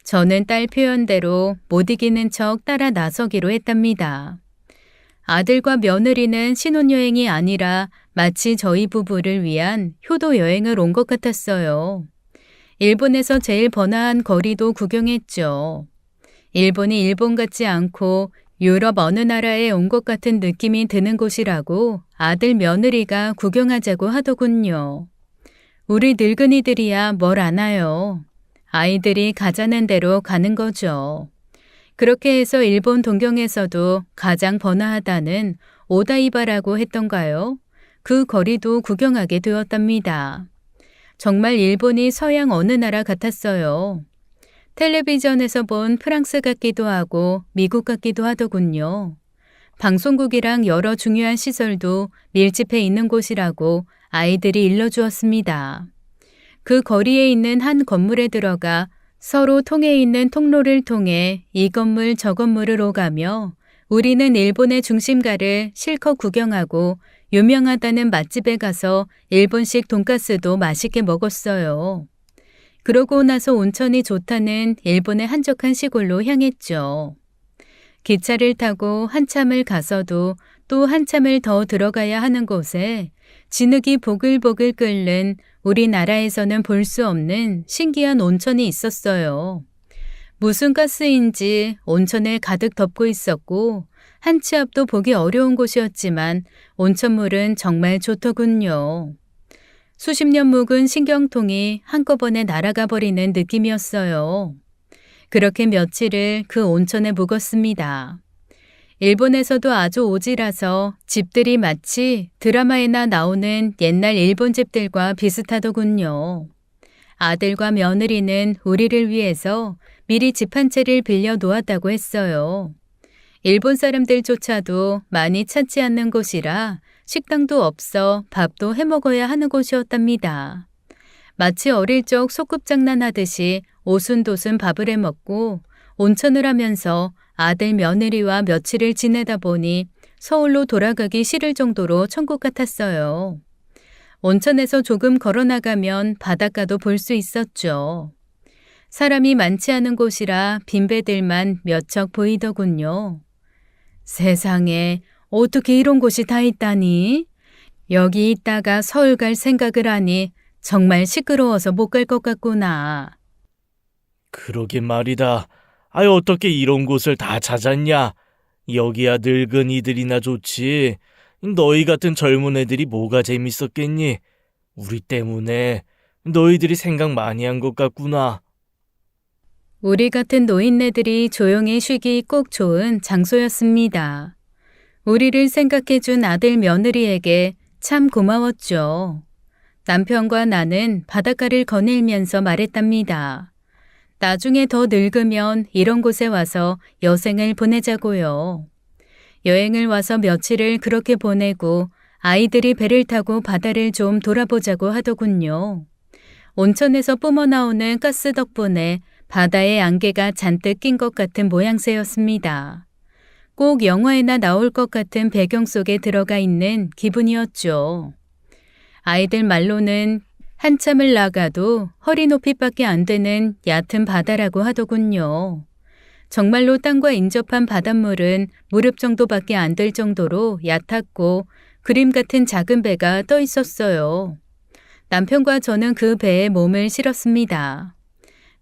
저는 딸 표현대로 못 이기는 척 따라 나서기로 했답니다. 아들과 며느리는 신혼여행이 아니라 마치 저희 부부를 위한 효도 여행을 온 것 같았어요. 일본에서 제일 번화한 거리도 구경했죠. 일본이 일본 같지 않고 유럽 어느 나라에 온 것 같은 느낌이 드는 곳이라고 아들 며느리가 구경하자고 하더군요. 우리 늙은이들이야 뭘 아나요. 아이들이 가자는 대로 가는 거죠. 그렇게 해서 일본 동경에서도 가장 번화하다는 오다이바라고 했던가요? 그 거리도 구경하게 되었답니다. 정말 일본이 서양 어느 나라 같았어요. 텔레비전에서 본 프랑스 같기도 하고 미국 같기도 하더군요. 방송국이랑 여러 중요한 시설도 밀집해 있는 곳이라고 아이들이 일러주었습니다. 그 거리에 있는 한 건물에 들어가 서로 통해 있는 통로를 통해 이 건물 저 건물을 오가며 우리는 일본의 중심가를 실컷 구경하고 유명하다는 맛집에 가서 일본식 돈가스도 맛있게 먹었어요. 그러고 나서 온천이 좋다는 일본의 한적한 시골로 향했죠. 기차를 타고 한참을 가서도 또 한참을 더 들어가야 하는 곳에 진흙이 보글보글 끓는 우리나라에서는 볼 수 없는 신기한 온천이 있었어요. 무슨 가스인지 온천을 가득 덮고 있었고 한 치 앞도 보기 어려운 곳이었지만 온천물은 정말 좋더군요. 수십 년 묵은 신경통이 한꺼번에 날아가 버리는 느낌이었어요. 그렇게 며칠을 그 온천에 묵었습니다. 일본에서도 아주 오지라서 집들이 마치 드라마에나 나오는 옛날 일본 집들과 비슷하더군요. 아들과 며느리는 우리를 위해서 미리 집 한 채를 빌려 놓았다고 했어요. 일본 사람들조차도 많이 찾지 않는 곳이라 식당도 없어 밥도 해먹어야 하는 곳이었답니다. 마치 어릴 적 소꿉장난하듯이 오순도순 밥을 해먹고 온천을 하면서 아들 며느리와 며칠을 지내다 보니 서울로 돌아가기 싫을 정도로 천국 같았어요. 온천에서 조금 걸어나가면 바닷가도 볼 수 있었죠. 사람이 많지 않은 곳이라 빈배들만 몇 척 보이더군요. 세상에 어떻게 이런 곳이 다 있다니? 여기 있다가 서울 갈 생각을 하니 정말 시끄러워서 못 갈 것 같구나. 그러게 말이다. 어떻게 이런 곳을 다 찾았냐? 여기야 늙은이들이나 좋지. 너희 같은 젊은 애들이 뭐가 재밌었겠니? 우리 때문에 너희들이 생각 많이 한 것 같구나. 우리 같은 노인네들이 조용히 쉬기 꼭 좋은 장소였습니다. 우리를 생각해준 아들 며느리에게 참 고마웠죠. 남편과 나는 바닷가를 거닐면서 말했답니다. 나중에 더 늙으면 이런 곳에 와서 여생을 보내자고요. 여행을 와서 며칠을 그렇게 보내고 아이들이 배를 타고 바다를 좀 돌아보자고 하더군요. 온천에서 뿜어나오는 가스 덕분에 바다에 안개가 잔뜩 낀 것 같은 모양새였습니다. 꼭 영화에나 나올 것 같은 배경 속에 들어가 있는 기분이었죠. 아이들 말로는 한참을 나가도 허리 높이밖에 안 되는 얕은 바다라고 하더군요. 정말로 땅과 인접한 바닷물은 무릎 정도밖에 안 될 정도로 얕았고 그림 같은 작은 배가 떠 있었어요. 남편과 저는 그 배에 몸을 실었습니다.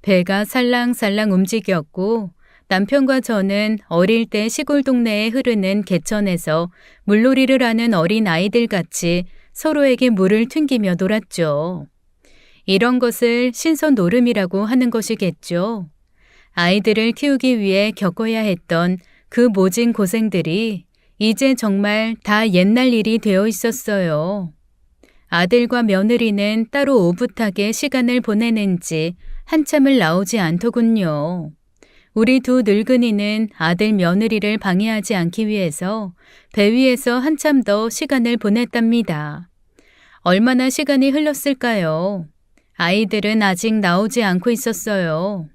배가 살랑살랑 움직였고 남편과 저는 어릴 때 시골 동네에 흐르는 개천에서 물놀이를 하는 어린 아이들 같이 서로에게 물을 튕기며 놀았죠. 이런 것을 신선 노름이라고 하는 것이겠죠. 아이들을 키우기 위해 겪어야 했던 그 모진 고생들이 이제 정말 다 옛날 일이 되어 있었어요. 아들과 며느리는 따로 오붓하게 시간을 보내는지 한참을 나오지 않더군요. 우리 두 늙은이는 아들 며느리를 방해하지 않기 위해서 배 위에서 한참 더 시간을 보냈답니다. 얼마나 시간이 흘렀을까요? 아이들은 아직 나오지 않고 있었어요.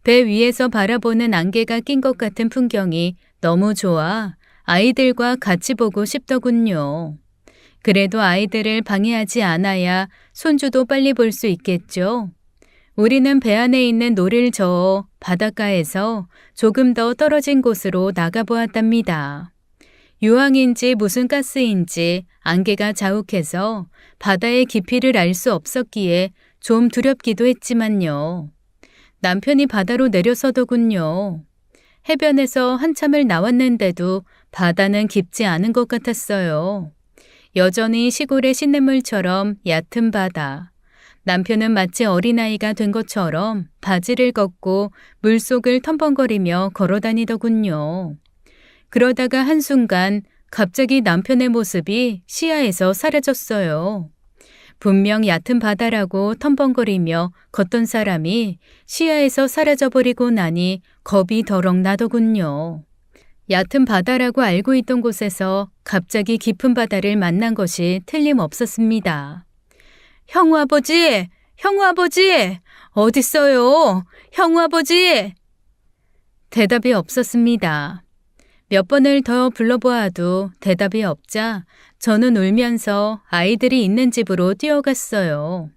배 위에서 바라보는 안개가 낀 것 같은 풍경이 너무 좋아 아이들과 같이 보고 싶더군요. 그래도 아이들을 방해하지 않아야 손주도 빨리 볼 수 있겠죠. 우리는 배 안에 있는 노를 저어 바닷가에서 조금 더 떨어진 곳으로 나가보았답니다. 유황인지 무슨 가스인지 안개가 자욱해서 바다의 깊이를 알 수 없었기에 좀 두렵기도 했지만요. 남편이 바다로 내려서더군요. 해변에서 한참을 나왔는데도 바다는 깊지 않은 것 같았어요. 여전히 시골의 시냇물처럼 얕은 바다. 남편은 마치 어린아이가 된 것처럼 바지를 걷고 물속을 텀벙거리며 걸어다니더군요. 그러다가 한순간 갑자기 남편의 모습이 시야에서 사라졌어요. 분명 얕은 바다라고 텀벙거리며 걷던 사람이 시야에서 사라져버리고 나니 겁이 더럭 나더군요. 얕은 바다라고 알고 있던 곳에서 갑자기 깊은 바다를 만난 것이 틀림없었습니다. 형우 아버지! 형우 아버지! 어딨어요? 형우 아버지! 대답이 없었습니다. 몇 번을 더 불러보아도 대답이 없자 저는 울면서 아이들이 있는 집으로 뛰어갔어요.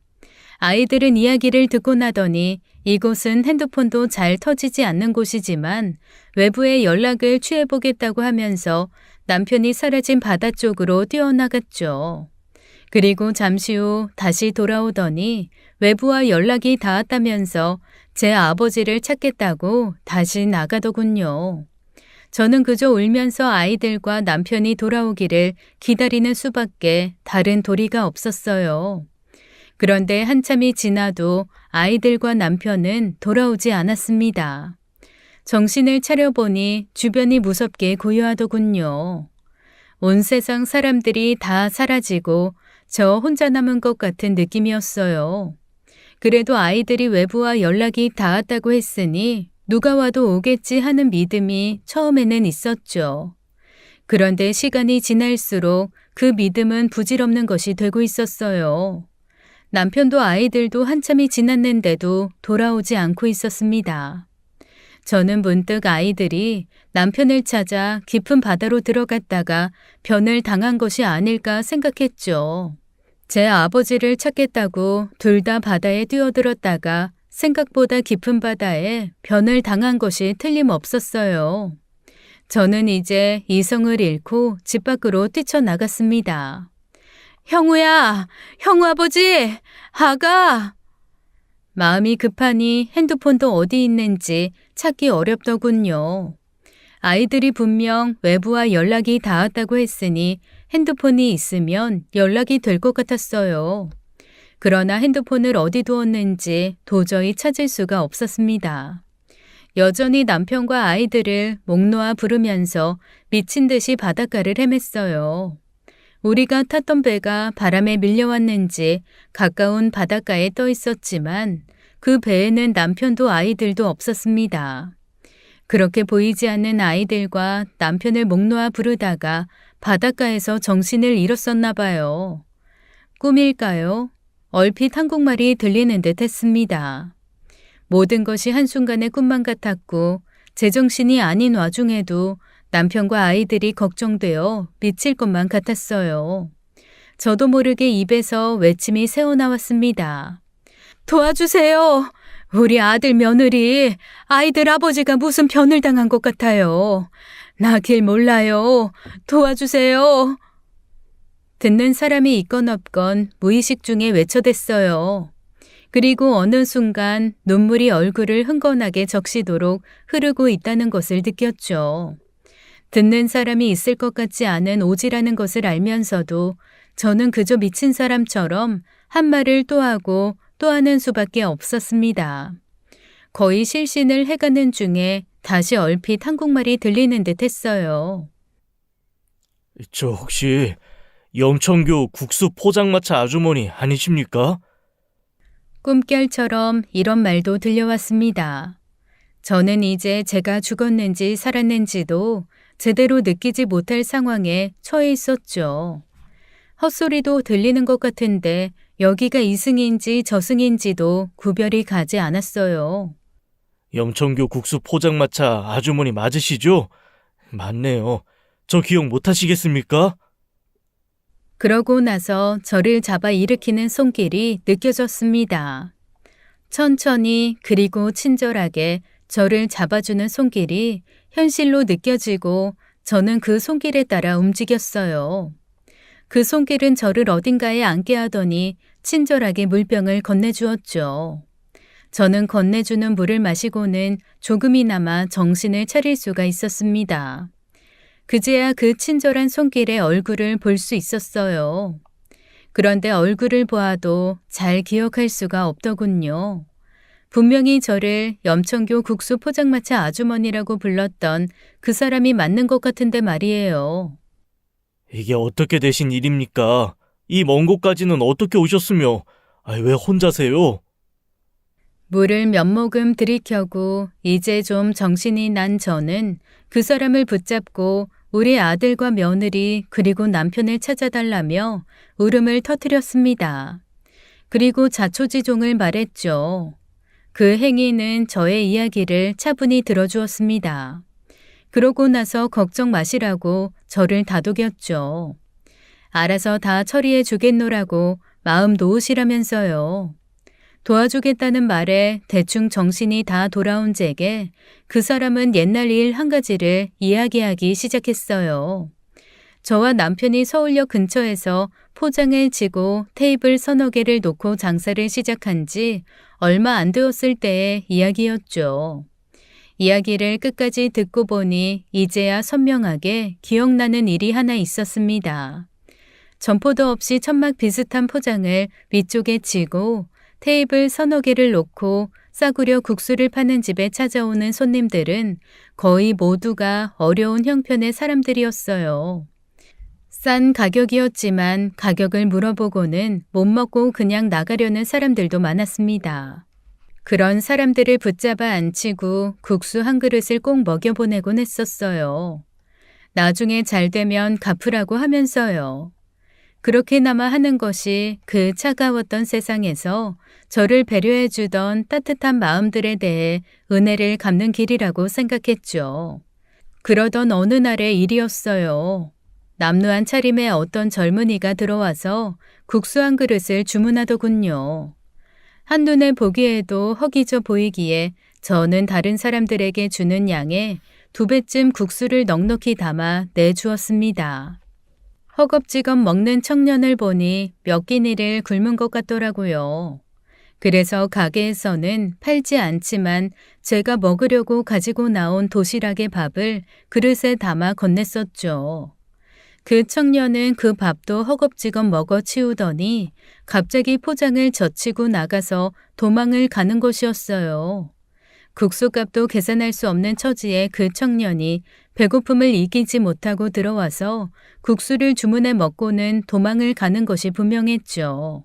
아이들은 이야기를 듣고 나더니 이곳은 핸드폰도 잘 터지지 않는 곳이지만 외부에 연락을 취해보겠다고 하면서 남편이 사라진 바다 쪽으로 뛰어나갔죠. 그리고 잠시 후 다시 돌아오더니 외부와 연락이 닿았다면서 제 아버지를 찾겠다고 다시 나가더군요. 저는 그저 울면서 아이들과 남편이 돌아오기를 기다리는 수밖에 다른 도리가 없었어요. 그런데 한참이 지나도 아이들과 남편은 돌아오지 않았습니다. 정신을 차려보니 주변이 무섭게 고요하더군요. 온 세상 사람들이 다 사라지고 저 혼자 남은 것 같은 느낌이었어요. 그래도 아이들이 외부와 연락이 닿았다고 했으니 누가 와도 오겠지 하는 믿음이 처음에는 있었죠. 그런데 시간이 지날수록 그 믿음은 부질없는 것이 되고 있었어요. 남편도 아이들도 한참이 지났는데도 돌아오지 않고 있었습니다. 저는 문득 아이들이 남편을 찾아 깊은 바다로 들어갔다가 변을 당한 것이 아닐까 생각했죠. 제 아버지를 찾겠다고 둘 다 바다에 뛰어들었다가 생각보다 깊은 바다에 변을 당한 것이 틀림없었어요. 저는 이제 이성을 잃고 집 밖으로 뛰쳐나갔습니다. 형우야! 형우 아버지! 아가! 마음이 급하니 핸드폰도 어디 있는지 찾기 어렵더군요. 아이들이 분명 외부와 연락이 닿았다고 했으니 핸드폰이 있으면 연락이 될 것 같았어요. 그러나 핸드폰을 어디 두었는지 도저히 찾을 수가 없었습니다. 여전히 남편과 아이들을 목 놓아 부르면서 미친 듯이 바닷가를 헤맸어요. 우리가 탔던 배가 바람에 밀려왔는지 가까운 바닷가에 떠 있었지만 그 배에는 남편도 아이들도 없었습니다. 그렇게 보이지 않는 아이들과 남편을 목 놓아 부르다가 바닷가에서 정신을 잃었었나 봐요. 꿈일까요? 얼핏 한국말이 들리는 듯 했습니다. 모든 것이 한순간의 꿈만 같았고 제정신이 아닌 와중에도 남편과 아이들이 걱정되어 미칠 것만 같았어요. 저도 모르게 입에서 외침이 새어나왔습니다. 도와주세요. 우리 아들 며느리, 아이들 아버지가 무슨 변을 당한 것 같아요. 나 길 몰라요. 도와주세요. 듣는 사람이 있건 없건 무의식 중에 외쳐댔어요. 그리고 어느 순간 눈물이 얼굴을 흥건하게 적시도록 흐르고 있다는 것을 느꼈죠. 듣는 사람이 있을 것 같지 않은 오지라는 것을 알면서도 저는 그저 미친 사람처럼 한 말을 또 하고 또 하는 수밖에 없었습니다. 거의 실신을 해가는 중에 다시 얼핏 한국말이 들리는 듯 했어요. 저 혹시 영천교 국수 포장마차 아주머니 아니십니까? 꿈결처럼 이런 말도 들려왔습니다. 저는 이제 제가 죽었는지 살았는지도 제대로 느끼지 못할 상황에 처해 있었죠. 헛소리도 들리는 것 같은데 여기가 이승인지 저승인지도 구별이 가지 않았어요. 영천교 국수 포장마차 아주머니 맞으시죠? 맞네요. 저 기억 못 하시겠습니까? 그러고 나서 저를 잡아 일으키는 손길이 느껴졌습니다. 천천히 그리고 친절하게 저를 잡아주는 손길이 현실로 느껴지고 저는 그 손길에 따라 움직였어요. 그 손길은 저를 어딘가에 앉게 하더니 친절하게 물병을 건네주었죠. 저는 건네주는 물을 마시고는 조금이나마 정신을 차릴 수가 있었습니다. 그제야 그 친절한 손길의 얼굴을 볼 수 있었어요. 그런데 얼굴을 보아도 잘 기억할 수가 없더군요. 분명히 저를 염천교 국수 포장마차 아주머니라고 불렀던 그 사람이 맞는 것 같은데 말이에요. 이게 어떻게 되신 일입니까? 이 먼 곳까지는 어떻게 오셨으며, 왜 혼자세요? 물을 몇 모금 들이켜고 이제 좀 정신이 난 저는 그 사람을 붙잡고 우리 아들과 며느리 그리고 남편을 찾아달라며 울음을 터뜨렸습니다. 그리고 자초지종을 말했죠. 그 행위는 저의 이야기를 차분히 들어주었습니다. 그러고 나서 걱정 마시라고 저를 다독였죠. 알아서 다 처리해 주겠노라고 마음 놓으시라면서요. 도와주겠다는 말에 대충 정신이 다 돌아온 제게 그 사람은 옛날 일 한 가지를 이야기하기 시작했어요. 저와 남편이 서울역 근처에서 포장을 치고 테이블 서너 개를 놓고 장사를 시작한 지 얼마 안 되었을 때의 이야기였죠. 이야기를 끝까지 듣고 보니 이제야 선명하게 기억나는 일이 하나 있었습니다. 점포도 없이 천막 비슷한 포장을 위쪽에 치고 테이블 서너 개를 놓고 싸구려 국수를 파는 집에 찾아오는 손님들은 거의 모두가 어려운 형편의 사람들이었어요. 싼 가격이었지만 가격을 물어보고는 못 먹고 그냥 나가려는 사람들도 많았습니다. 그런 사람들을 붙잡아 앉히고 국수 한 그릇을 꼭 먹여보내곤 했었어요. 나중에 잘 되면 갚으라고 하면서요. 그렇게나마 하는 것이 그 차가웠던 세상에서 저를 배려해 주던 따뜻한 마음들에 대해 은혜를 갚는 길이라고 생각했죠. 그러던 어느 날의 일이었어요. 남루한 차림에 어떤 젊은이가 들어와서 국수 한 그릇을 주문하더군요. 한눈에 보기에도 허기져 보이기에 저는 다른 사람들에게 주는 양의 2배쯤 국수를 넉넉히 담아 내주었습니다. 허겁지겁 먹는 청년을 보니 몇 끼니를 굶은 것 같더라고요. 그래서 가게에서는 팔지 않지만 제가 먹으려고 가지고 나온 도시락의 밥을 그릇에 담아 건넸었죠. 그 청년은 그 밥도 허겁지겁 먹어 치우더니 갑자기 포장을 젖히고 나가서 도망을 가는 것이었어요. 국수값도 계산할 수 없는 처지에 그 청년이 배고픔을 이기지 못하고 들어와서 국수를 주문해 먹고는 도망을 가는 것이 분명했죠.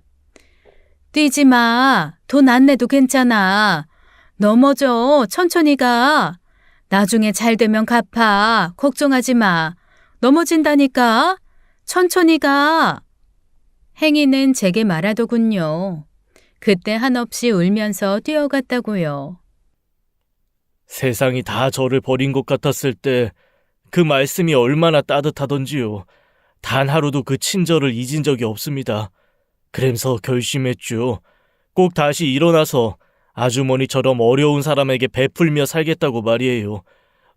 뛰지 마. 돈 안 내도 괜찮아. 넘어져. 천천히 가. 나중에 잘 되면 갚아. 걱정하지 마. 넘어진다니까. 천천히 가. 행인은 제게 말하더군요. 그때 한없이 울면서 뛰어갔다고요. 세상이 다 저를 버린 것 같았을 때 그 말씀이 얼마나 따뜻하던지요. 단 하루도 그 친절을 잊은 적이 없습니다. 그래서 결심했죠. 꼭 다시 일어나서 아주머니처럼 어려운 사람에게 베풀며 살겠다고 말이에요.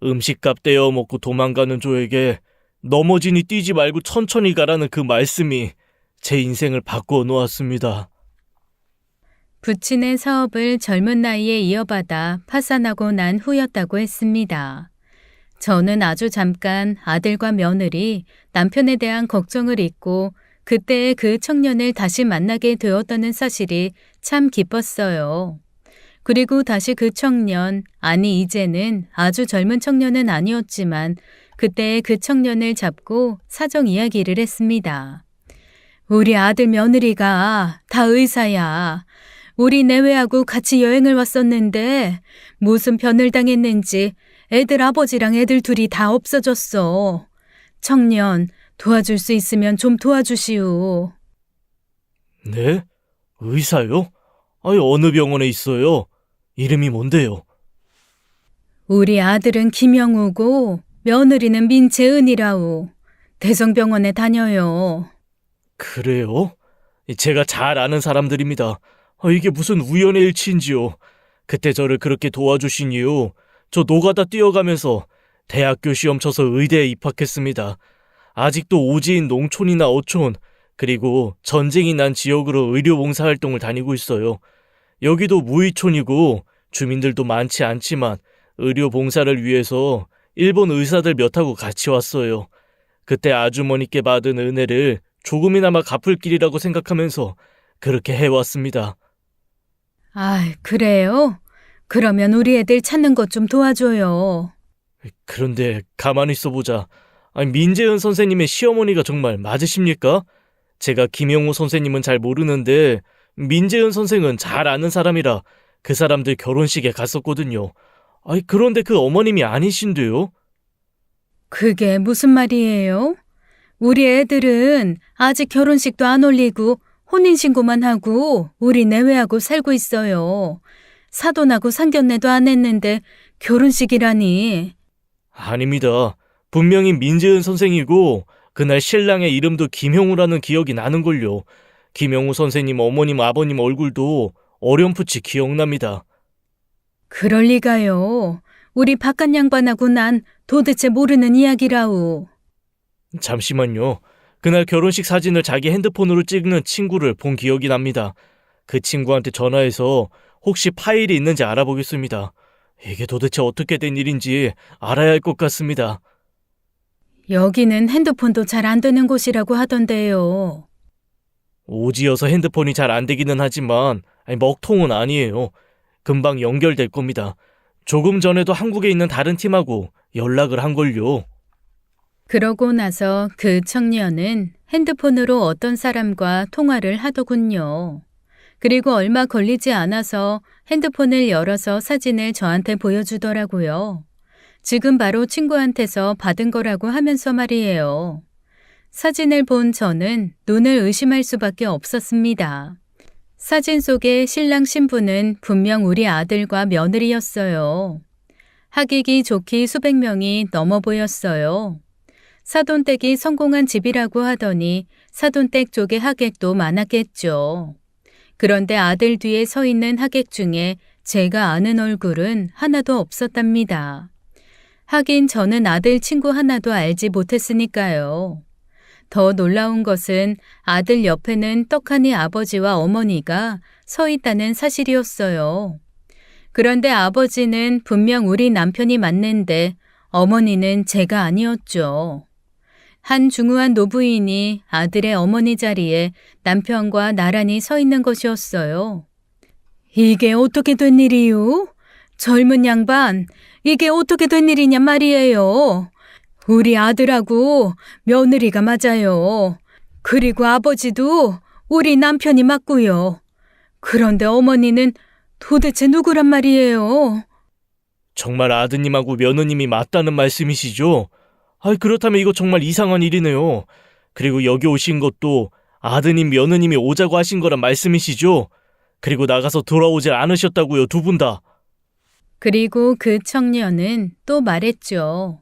음식값 떼어 먹고 도망가는 조에게 넘어지니 뛰지 말고 천천히 가라는 그 말씀이 제 인생을 바꾸어 놓았습니다. 부친의 사업을 젊은 나이에 이어받아 파산하고 난 후였다고 했습니다. 저는 아주 잠깐 아들과 며느리, 남편에 대한 걱정을 잊고 그때의 그 청년을 다시 만나게 되었다는 사실이 참 기뻤어요. 그리고 다시 그 청년, 아니 이제는 아주 젊은 청년은 아니었지만 그때의 그 청년을 잡고 사정 이야기를 했습니다. 우리 아들 며느리가 다 의사야. 우리 내외하고 같이 여행을 왔었는데 무슨 변을 당했는지 애들 아버지랑 애들 둘이 다 없어졌어. 청년, 도와줄 수 있으면 좀 도와주시오. 네? 의사요? 아니, 어느 병원에 있어요? 이름이 뭔데요? 우리 아들은 김영우고 며느리는 민채은이라오. 대성병원에 다녀요. 그래요? 제가 잘 아는 사람들입니다. 이게 무슨 우연의 일치인지요. 그때 저를 그렇게 도와주신 이유, 저 노가다 뛰어가면서 대학교 시험 쳐서 의대에 입학했습니다. 아직도 오지인 농촌이나 어촌, 그리고 전쟁이 난 지역으로 의료 봉사활동을 다니고 있어요. 여기도 무의촌이고 주민들도 많지 않지만 의료 봉사를 위해서 일본 의사들 몇하고 같이 왔어요. 그때 아주머니께 받은 은혜를 조금이나마 갚을 길이라고 생각하면서 그렇게 해왔습니다. 아, 그래요? 그러면 우리 애들 찾는 것 좀 도와줘요. 그런데 가만히 있어보자. 아니, 민재은 선생님의 시어머니가 정말 맞으십니까? 제가 김영호 선생님은 잘 모르는데 민재은 선생은 잘 아는 사람이라 그 사람들 결혼식에 갔었거든요. 아니, 그런데 그 어머님이 아니신데요? 그게 무슨 말이에요? 우리 애들은 아직 결혼식도 안 올리고 혼인신고만 하고 우리 내외하고 살고 있어요. 사돈하고 상견례도 안 했는데 결혼식이라니. 아닙니다. 분명히 민재은 선생이고 그날 신랑의 이름도 김형우라는 기억이 나는걸요. 김형우 선생님 어머님 아버님 얼굴도 어렴풋이 기억납니다. 그럴 리가요. 우리 바깥 양반하고 난 도대체 모르는 이야기라오. 잠시만요. 그날 결혼식 사진을 자기 핸드폰으로 찍는 친구를 본 기억이 납니다. 그 친구한테 전화해서 혹시 파일이 있는지 알아보겠습니다. 이게 도대체 어떻게 된 일인지 알아야 할 것 같습니다. 여기는 핸드폰도 잘 안 되는 곳이라고 하던데요. 오지여서 핸드폰이 잘 안 되기는 하지만 먹통은 아니에요. 금방 연결될 겁니다. 조금 전에도 한국에 있는 다른 팀하고 연락을 한걸요. 그러고 나서 그 청년은 핸드폰으로 어떤 사람과 통화를 하더군요. 그리고 얼마 걸리지 않아서 핸드폰을 열어서 사진을 저한테 보여주더라고요. 지금 바로 친구한테서 받은 거라고 하면서 말이에요. 사진을 본 저는 눈을 의심할 수밖에 없었습니다. 사진 속의 신랑 신부는 분명 우리 아들과 며느리였어요. 하객이 좋기 수백 명이 넘어 보였어요. 사돈댁이 성공한 집이라고 하더니 사돈댁 쪽의 하객도 많았겠죠. 그런데 아들 뒤에 서 있는 하객 중에 제가 아는 얼굴은 하나도 없었답니다. 하긴 저는 아들 친구 하나도 알지 못했으니까요. 더 놀라운 것은 아들 옆에는 떡하니 아버지와 어머니가 서 있다는 사실이었어요. 그런데 아버지는 분명 우리 남편이 맞는데 어머니는 제가 아니었죠. 한 중후한 노부인이 아들의 어머니 자리에 남편과 나란히 서 있는 것이었어요. 이게 어떻게 된 일이요? 젊은 양반, 이게 어떻게 된 일이냐 말이에요. 우리 아들하고 며느리가 맞아요. 그리고 아버지도 우리 남편이 맞고요. 그런데 어머니는 도대체 누구란 말이에요? 정말 아드님하고 며느님이 맞다는 말씀이시죠? 그렇다면 이거 정말 이상한 일이네요. 그리고 여기 오신 것도 아드님, 며느님이 오자고 하신 거란 말씀이시죠? 그리고 나가서 돌아오질 않으셨다고요, 두 분 다. 그리고 그 청년은 또 말했죠.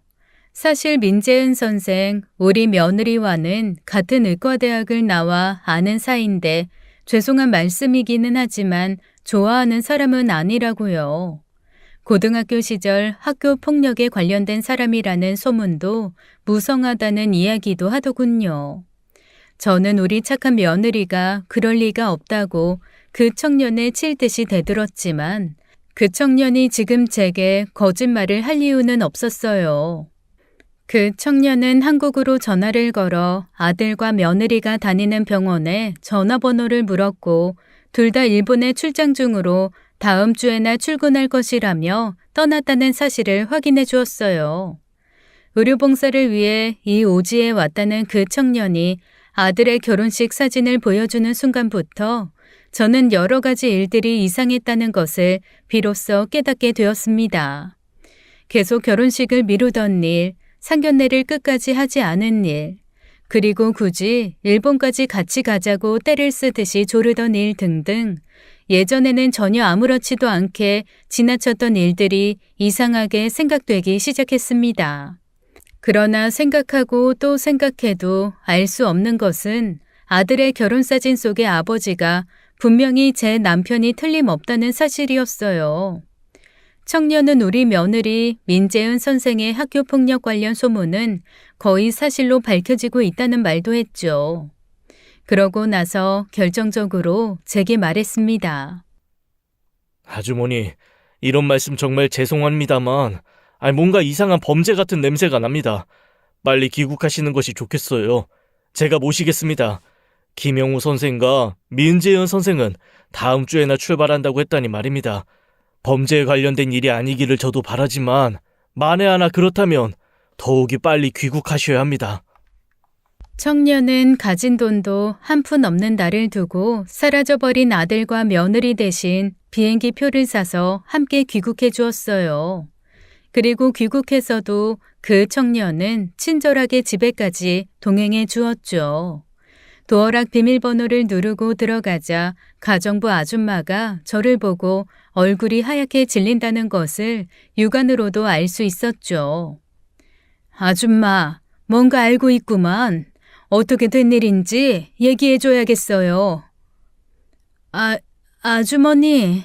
사실 민재은 선생, 우리 며느리와는 같은 의과대학을 나와 아는 사이인데 죄송한 말씀이기는 하지만 좋아하는 사람은 아니라고요. 고등학교 시절 학교 폭력에 관련된 사람이라는 소문도 무성하다는 이야기도 하더군요. 저는 우리 착한 며느리가 그럴 리가 없다고 그 청년을 칠 듯이 대들었지만 그 청년이 지금 제게 거짓말을 할 이유는 없었어요. 그 청년은 한국으로 전화를 걸어 아들과 며느리가 다니는 병원에 전화번호를 물었고 둘 다 일본에 출장 중으로 다음 주에나 출근할 것이라며 떠났다는 사실을 확인해 주었어요. 의료봉사를 위해 이 오지에 왔다는 그 청년이 아들의 결혼식 사진을 보여주는 순간부터 저는 여러 가지 일들이 이상했다는 것을 비로소 깨닫게 되었습니다. 계속 결혼식을 미루던 일, 상견례를 끝까지 하지 않은 일, 그리고 굳이 일본까지 같이 가자고 때를 쓰듯이 조르던 일 등등 예전에는 전혀 아무렇지도 않게 지나쳤던 일들이 이상하게 생각되기 시작했습니다. 그러나 생각하고 또 생각해도 알 수 없는 것은 아들의 결혼사진 속의 아버지가 분명히 제 남편이 틀림없다는 사실이었어요. 청년은 우리 며느리 민재은 선생의 학교폭력 관련 소문은 거의 사실로 밝혀지고 있다는 말도 했죠. 그러고 나서 결정적으로 제게 말했습니다. 아주머니, 이런 말씀 정말 죄송합니다만 뭔가 이상한 범죄 같은 냄새가 납니다. 빨리 귀국하시는 것이 좋겠어요. 제가 모시겠습니다. 김영우 선생과 민재은 선생은 다음 주에나 출발한다고 했다니 말입니다. 범죄에 관련된 일이 아니기를 저도 바라지만 만에 하나 그렇다면 더욱이 빨리 귀국하셔야 합니다. 청년은 가진 돈도 한 푼 없는 나를 두고 사라져버린 아들과 며느리 대신 비행기 표를 사서 함께 귀국해 주었어요. 그리고 귀국해서도 그 청년은 친절하게 집에까지 동행해 주었죠. 도어락 비밀번호를 누르고 들어가자 가정부 아줌마가 저를 보고 얼굴이 하얗게 질린다는 것을 육안으로도 알 수 있었죠. 아줌마, 뭔가 알고 있구만. 어떻게 된 일인지 얘기해줘야겠어요. 아주머니.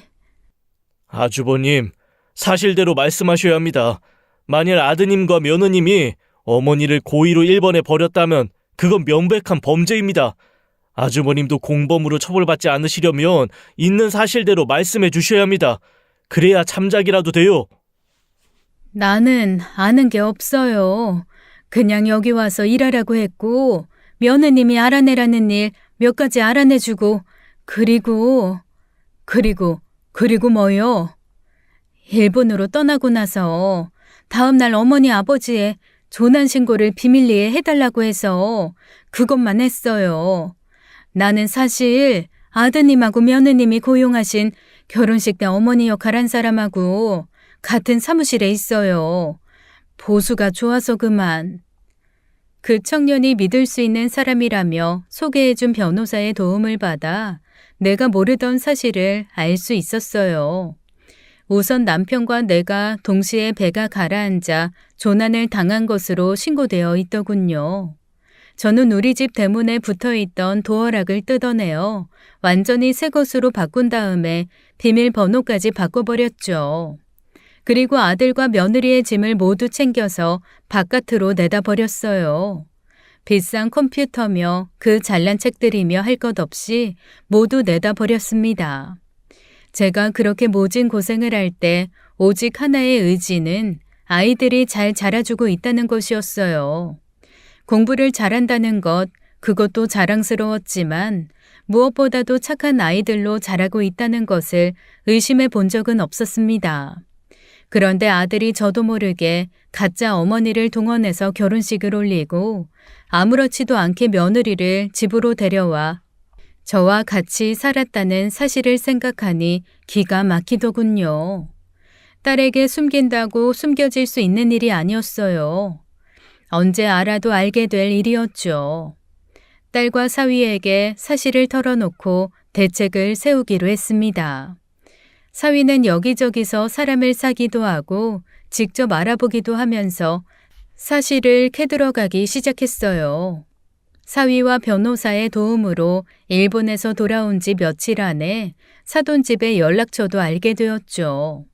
아주버님, 사실대로 말씀하셔야 합니다. 만일 아드님과 며느님이 어머니를 고의로 일본에 버렸다면 그건 명백한 범죄입니다. 아주머님도 공범으로 처벌받지 않으시려면 있는 사실대로 말씀해 주셔야 합니다. 그래야 참작이라도 돼요. 나는 아는 게 없어요. 그냥 여기 와서 일하라고 했고 며느님이 알아내라는 일 몇 가지 알아내주고 그리고 뭐요? 일본으로 떠나고 나서 다음 날 어머니 아버지의 조난 신고를 비밀리에 해달라고 해서 그것만 했어요. 나는 사실 아드님하고 며느님이 고용하신 결혼식 때 어머니 역할 한 사람하고 같은 사무실에 있어요. 보수가 좋아서 그만. 그 청년이 믿을 수 있는 사람이라며 소개해준 변호사의 도움을 받아 내가 모르던 사실을 알 수 있었어요. 우선 남편과 내가 동시에 배가 가라앉아 조난을 당한 것으로 신고되어 있더군요. 저는 우리 집 대문에 붙어있던 도어락을 뜯어내어 완전히 새 것으로 바꾼 다음에 비밀번호까지 바꿔버렸죠. 그리고 아들과 며느리의 짐을 모두 챙겨서 바깥으로 내다 버렸어요. 비싼 컴퓨터며 그 잘난 책들이며 할 것 없이 모두 내다 버렸습니다. 제가 그렇게 모진 고생을 할 때 오직 하나의 의지는 아이들이 잘 자라주고 있다는 것이었어요. 공부를 잘한다는 것, 그것도 자랑스러웠지만 무엇보다도 착한 아이들로 자라고 있다는 것을 의심해 본 적은 없었습니다. 그런데 아들이 저도 모르게 가짜 어머니를 동원해서 결혼식을 올리고 아무렇지도 않게 며느리를 집으로 데려와 저와 같이 살았다는 사실을 생각하니 기가 막히더군요. 딸에게 숨긴다고 숨겨질 수 있는 일이 아니었어요. 언제 알아도 알게 될 일이었죠. 딸과 사위에게 사실을 털어놓고 대책을 세우기로 했습니다. 사위는 여기저기서 사람을 사기도 하고 직접 알아보기도 하면서 사실을 캐들어가기 시작했어요. 사위와 변호사의 도움으로 일본에서 돌아온 지 며칠 안에 사돈집의 연락처도 알게 되었죠.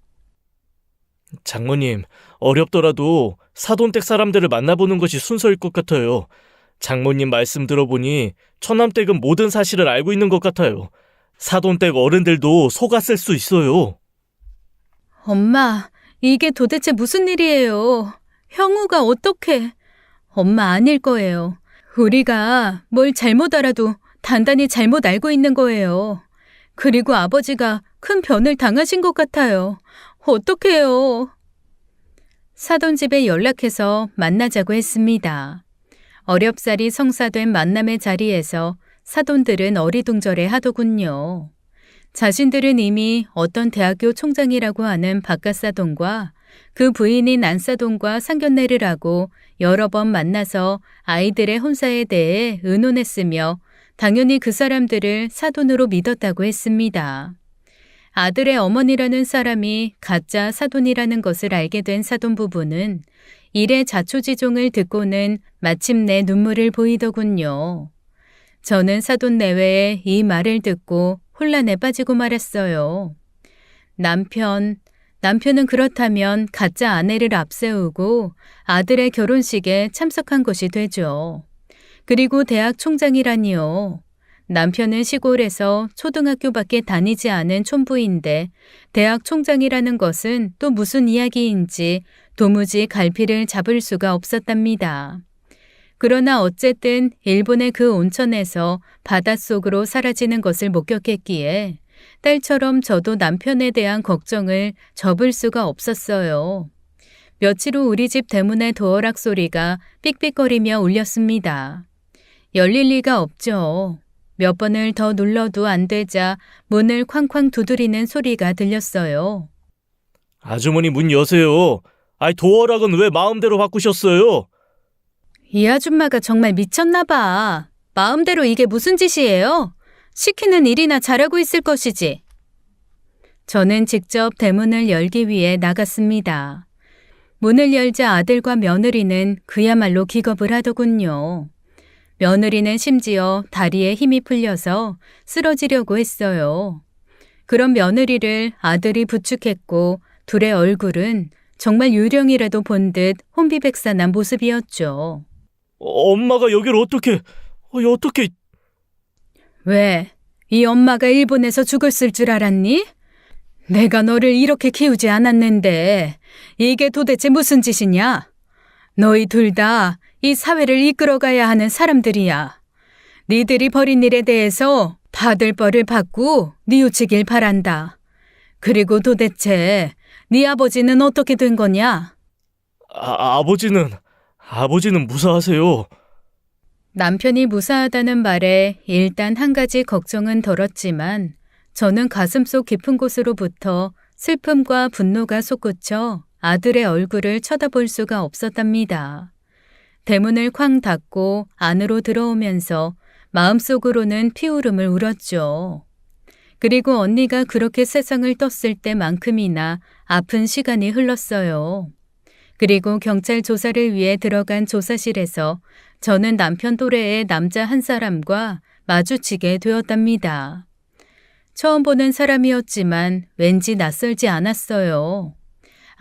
장모님, 어렵더라도 사돈댁 사람들을 만나보는 것이 순서일 것 같아요. 장모님 말씀 들어보니 처남댁은 모든 사실을 알고 있는 것 같아요. 사돈댁 어른들도 속았을 수 있어요. 엄마, 이게 도대체 무슨 일이에요? 형우가 어떻게? 엄마 아닐 거예요. 우리가 뭘 잘못 알아도 단단히 잘못 알고 있는 거예요. 그리고 아버지가 큰 변을 당하신 것 같아요. 어떡해요? 사돈집에 연락해서 만나자고 했습니다. 어렵사리 성사된 만남의 자리에서 사돈들은 어리둥절해 하더군요. 자신들은 이미 어떤 대학교 총장이라고 하는 박가사돈과 그 부인인 안사돈과 상견례를 하고 여러 번 만나서 아이들의 혼사에 대해 의논했으며 당연히 그 사람들을 사돈으로 믿었다고 했습니다. 아들의 어머니라는 사람이 가짜 사돈이라는 것을 알게 된 사돈 부부는 일의 자초지종을 듣고는 마침내 눈물을 보이더군요. 저는 사돈 내외의 이 말을 듣고 혼란에 빠지고 말았어요. 남편은 그렇다면 가짜 아내를 앞세우고 아들의 결혼식에 참석한 것이 되죠. 그리고 대학 총장이라니요. 남편은 시골에서 초등학교밖에 다니지 않은 촌부인데 대학 총장이라는 것은 또 무슨 이야기인지 도무지 갈피를 잡을 수가 없었답니다. 그러나 어쨌든 일본의 그 온천에서 바닷속으로 사라지는 것을 목격했기에 딸처럼 저도 남편에 대한 걱정을 접을 수가 없었어요. 며칠 후 우리 집 대문의 도어락 소리가 삑삑거리며 울렸습니다. 열릴 리가 없죠. 몇 번을 더 눌러도 안 되자 문을 쾅쾅 두드리는 소리가 들렸어요. 아주머니 문 여세요. 도어락은 왜 마음대로 바꾸셨어요? 이 아줌마가 정말 미쳤나 봐. 마음대로 이게 무슨 짓이에요? 시키는 일이나 잘하고 있을 것이지. 저는 직접 대문을 열기 위해 나갔습니다. 문을 열자 아들과 며느리는 그야말로 기겁을 하더군요. 며느리는 심지어 다리에 힘이 풀려서 쓰러지려고 했어요. 그런 며느리를 아들이 부축했고 둘의 얼굴은 정말 유령이라도 본 듯 혼비백산한 모습이었죠. 엄마가 여길 어떻게... 왜? 이 엄마가 일본에서 죽었을 줄 알았니? 내가 너를 이렇게 키우지 않았는데 이게 도대체 무슨 짓이냐? 너희 둘 다 이 사회를 이끌어가야 하는 사람들이야. 니들이 벌인 일에 대해서 받을 벌을 받고 뉘우치길 바란다. 그리고 도대체 네 아버지는 어떻게 된 거냐? 아버지는 무사하세요. 남편이 무사하다는 말에 일단 한 가지 걱정은 덜었지만 저는 가슴속 깊은 곳으로부터 슬픔과 분노가 솟구쳐 아들의 얼굴을 쳐다볼 수가 없었답니다. 대문을 쾅 닫고 안으로 들어오면서 마음속으로는 피울음을 울었죠. 그리고 언니가 그렇게 세상을 떴을 때만큼이나 아픈 시간이 흘렀어요. 그리고 경찰 조사를 위해 들어간 조사실에서 저는 남편 또래의 남자 한 사람과 마주치게 되었답니다. 처음 보는 사람이었지만 왠지 낯설지 않았어요.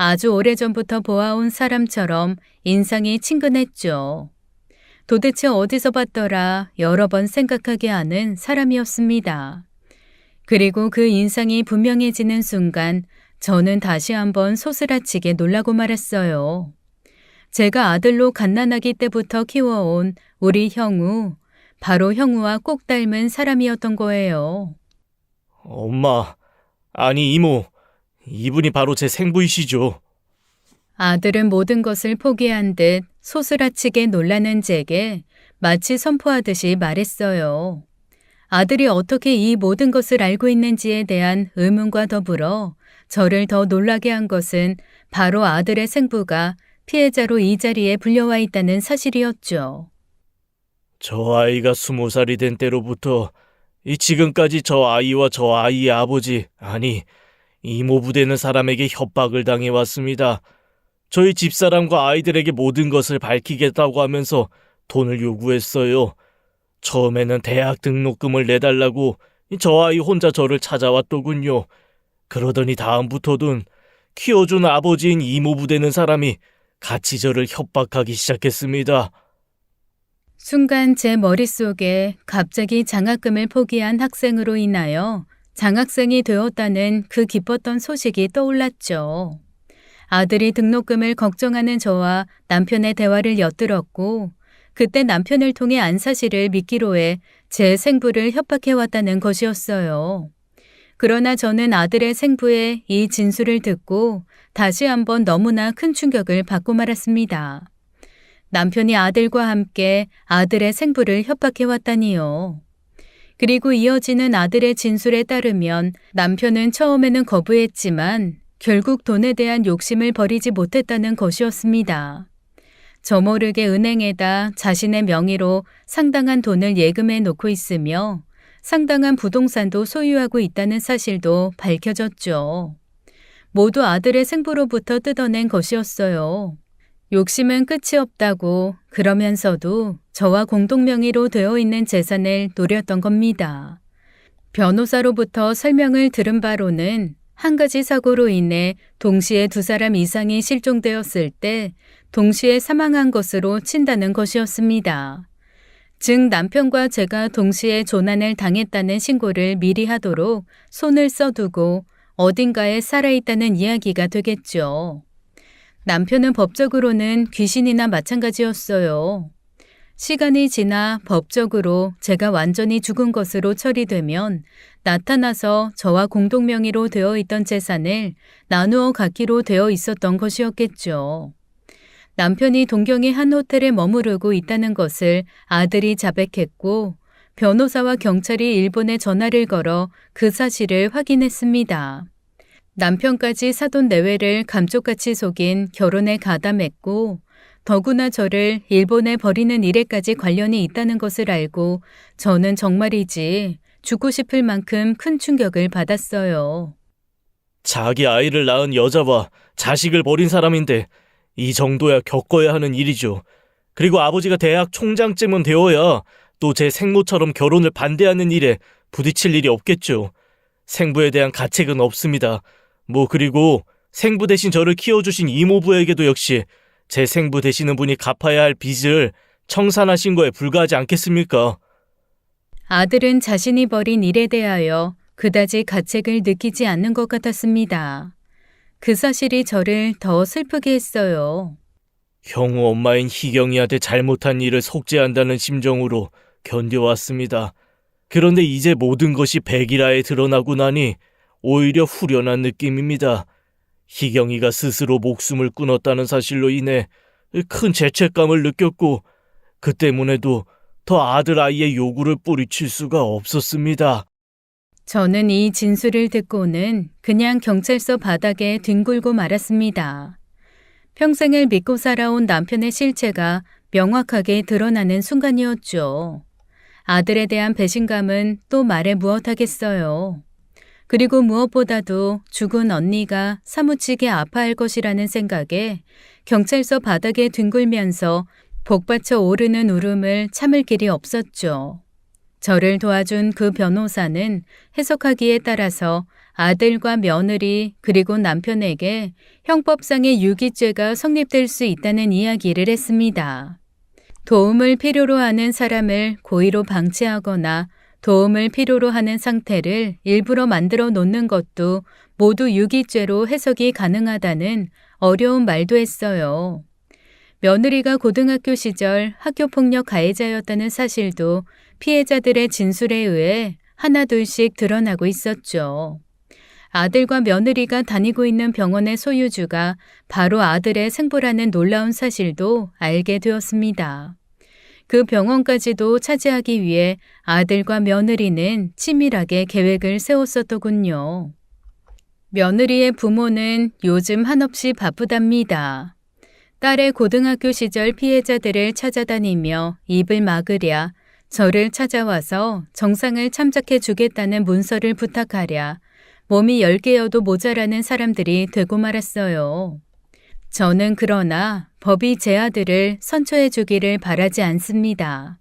아주 오래전부터 보아온 사람처럼 인상이 친근했죠. 도대체 어디서 봤더라 여러 번 생각하게 하는 사람이었습니다. 그리고 그 인상이 분명해지는 순간 저는 다시 한번 소스라치게 놀라고 말았어요. 제가 아들로 갓난아기 때부터 키워온 우리 형우, 바로 형우와 꼭 닮은 사람이었던 거예요. 엄마, 아니 이모, 이분이 바로 제 생부이시죠. 아들은 모든 것을 포기한 듯 소스라치게 놀라는 제게 마치 선포하듯이 말했어요. 아들이 어떻게 이 모든 것을 알고 있는지에 대한 의문과 더불어 저를 더 놀라게 한 것은 바로 아들의 생부가 피해자로 이 자리에 불려와 있다는 사실이었죠. 저 아이가 20살이 된 때로부터 지금까지 저 아이와 저 아이의 아버지, 아니 이모부 되는 사람에게 협박을 당해왔습니다. 저희 집사람과 아이들에게 모든 것을 밝히겠다고 하면서 돈을 요구했어요. 처음에는 대학 등록금을 내달라고 저 아이 혼자 저를 찾아왔더군요. 그러더니 다음부터는 키워준 아버지인 이모부 되는 사람이 같이 저를 협박하기 시작했습니다. 순간 제 머릿속에 갑자기 장학금을 포기한 학생으로 인하여 장학생이 되었다는 그 기뻤던 소식이 떠올랐죠. 아들이 등록금을 걱정하는 저와 남편의 대화를 엿들었고 그때 남편을 통해 안 사실을 믿기로 해 제 생부를 협박해왔다는 것이었어요. 그러나 저는 아들의 생부의 이 진술을 듣고 다시 한번 너무나 큰 충격을 받고 말았습니다. 남편이 아들과 함께 아들의 생부를 협박해왔다니요. 그리고 이어지는 아들의 진술에 따르면 남편은 처음에는 거부했지만 결국 돈에 대한 욕심을 버리지 못했다는 것이었습니다. 저 모르게 은행에다 자신의 명의로 상당한 돈을 예금해 놓고 있으며 상당한 부동산도 소유하고 있다는 사실도 밝혀졌죠. 모두 아들의 생부로부터 뜯어낸 것이었어요. 욕심은 끝이 없다고 그러면서도 저와 공동명의로 되어 있는 재산을 노렸던 겁니다. 변호사로부터 설명을 들은 바로는 한 가지 사고로 인해 동시에 2사람 이상이 실종되었을 때 동시에 사망한 것으로 친다는 것이었습니다. 즉 남편과 제가 동시에 조난을 당했다는 신고를 미리 하도록 손을 써두고 어딘가에 살아있다는 이야기가 되겠죠. 남편은 법적으로는 귀신이나 마찬가지였어요. 시간이 지나 법적으로 제가 완전히 죽은 것으로 처리되면 나타나서 저와 공동명의로 되어 있던 재산을 나누어 갖기로 되어 있었던 것이었겠죠. 남편이 동경의 한 호텔에 머무르고 있다는 것을 아들이 자백했고 변호사와 경찰이 일본에 전화를 걸어 그 사실을 확인했습니다. 남편까지 사돈 내외를 감쪽같이 속인 결혼에 가담했고 더구나 저를 일본에 버리는 일에까지 관련이 있다는 것을 알고 저는 정말이지 죽고 싶을 만큼 큰 충격을 받았어요. 자기 아이를 낳은 여자와 자식을 버린 사람인데 이 정도야 겪어야 하는 일이죠. 그리고 아버지가 대학 총장쯤은 되어야 또 제 생모처럼 결혼을 반대하는 일에 부딪힐 일이 없겠죠. 생부에 대한 가책은 없습니다. 그리고 생부 대신 저를 키워주신 이모부에게도 역시 제 생부 되시는 분이 갚아야 할 빚을 청산하신 거에 불과하지 않겠습니까? 아들은 자신이 벌인 일에 대하여 그다지 가책을 느끼지 않는 것 같았습니다. 그 사실이 저를 더 슬프게 했어요. 형우 엄마인 희경이한테 잘못한 일을 속죄한다는 심정으로 견뎌왔습니다. 그런데 이제 모든 것이 백일하에 드러나고 나니 오히려 후련한 느낌입니다. 희경이가 스스로 목숨을 끊었다는 사실로 인해 큰 죄책감을 느꼈고 그 때문에도 더 아들 아이의 요구를 뿌리칠 수가 없었습니다. 저는 이 진술을 듣고는 그냥 경찰서 바닥에 뒹굴고 말았습니다. 평생을 믿고 살아온 남편의 실체가 명확하게 드러나는 순간이었죠. 아들에 대한 배신감은 또 말해 무엇하겠어요. 그리고 무엇보다도 죽은 언니가 사무치게 아파할 것이라는 생각에 경찰서 바닥에 뒹굴면서 복받쳐 오르는 울음을 참을 길이 없었죠. 저를 도와준 그 변호사는 해석하기에 따라서 아들과 며느리 그리고 남편에게 형법상의 유기죄가 성립될 수 있다는 이야기를 했습니다. 도움을 필요로 하는 사람을 고의로 방치하거나 도움을 필요로 하는 상태를 일부러 만들어 놓는 것도 모두 유기죄로 해석이 가능하다는 어려운 말도 했어요. 며느리가 고등학교 시절 학교폭력 가해자였다는 사실도 피해자들의 진술에 의해 하나둘씩 드러나고 있었죠. 아들과 며느리가 다니고 있는 병원의 소유주가 바로 아들의 생부라는 놀라운 사실도 알게 되었습니다. 그 병원까지도 차지하기 위해 아들과 며느리는 치밀하게 계획을 세웠었더군요. 며느리의 부모는 요즘 한없이 바쁘답니다. 딸의 고등학교 시절 피해자들을 찾아다니며 입을 막으랴, 저를 찾아와서 정상을 참작해 주겠다는 문서를 부탁하랴, 몸이 10개여도 모자라는 사람들이 되고 말았어요. 저는 그러나 법이 제 아들을 선처해 주기를 바라지 않습니다.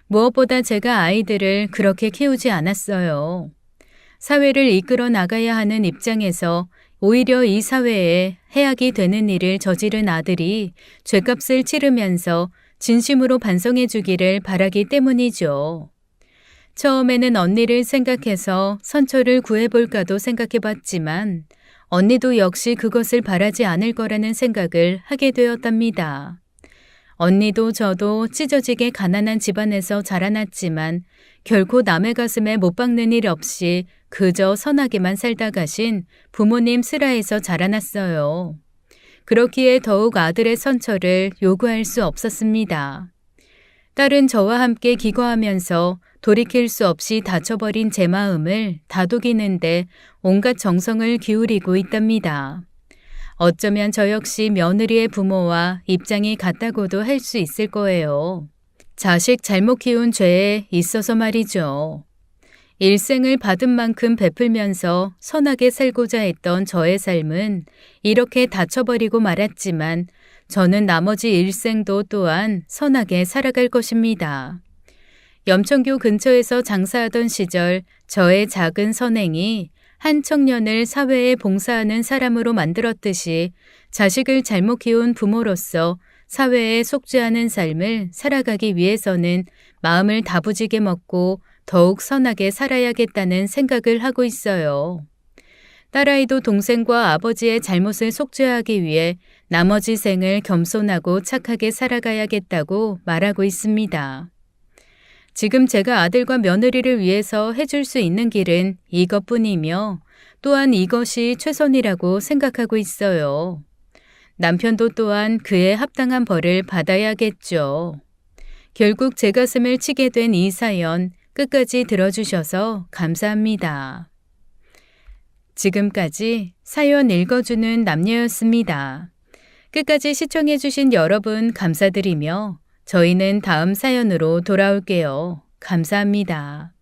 무엇보다 제가 아이들을 그렇게 키우지 않았어요. 사회를 이끌어 나가야 하는 입장에서 오히려 이 사회에 해악이 되는 일을 저지른 아들이 죗값을 치르면서 진심으로 반성해 주기를 바라기 때문이죠. 처음에는 언니를 생각해서 선처를 구해볼까도 생각해봤지만 언니도 역시 그것을 바라지 않을 거라는 생각을 하게 되었답니다. 언니도 저도 찢어지게 가난한 집안에서 자라났지만 결코 남의 가슴에 못 박는 일 없이 그저 선하게만 살다 가신 부모님 슬하에서 자라났어요. 그렇기에 더욱 아들의 선처를 요구할 수 없었습니다. 딸은 저와 함께 기거하면서 돌이킬 수 없이 다쳐버린 제 마음을 다독이는데 온갖 정성을 기울이고 있답니다. 어쩌면 저 역시 며느리의 부모와 입장이 같다고도 할 수 있을 거예요. 자식 잘못 키운 죄에 있어서 말이죠. 일생을 받은 만큼 베풀면서 선하게 살고자 했던 저의 삶은 이렇게 다쳐버리고 말았지만 저는 나머지 일생도 또한 선하게 살아갈 것입니다. 염천교 근처에서 장사하던 시절 저의 작은 선행이 한 청년을 사회에 봉사하는 사람으로 만들었듯이 자식을 잘못 키운 부모로서 사회에 속죄하는 삶을 살아가기 위해서는 마음을 다부지게 먹고 더욱 선하게 살아야겠다는 생각을 하고 있어요. 딸아이도 동생과 아버지의 잘못을 속죄하기 위해 나머지 생을 겸손하고 착하게 살아가야겠다고 말하고 있습니다. 지금 제가 아들과 며느리를 위해서 해줄 수 있는 길은 이것뿐이며 또한 이것이 최선이라고 생각하고 있어요. 남편도 또한 그에 합당한 벌을 받아야겠죠. 결국 제 가슴을 치게 된 이 사연 끝까지 들어주셔서 감사합니다. 지금까지 사연 읽어주는 남녀였습니다. 끝까지 시청해주신 여러분 감사드리며 저희는 다음 사연으로 돌아올게요. 감사합니다.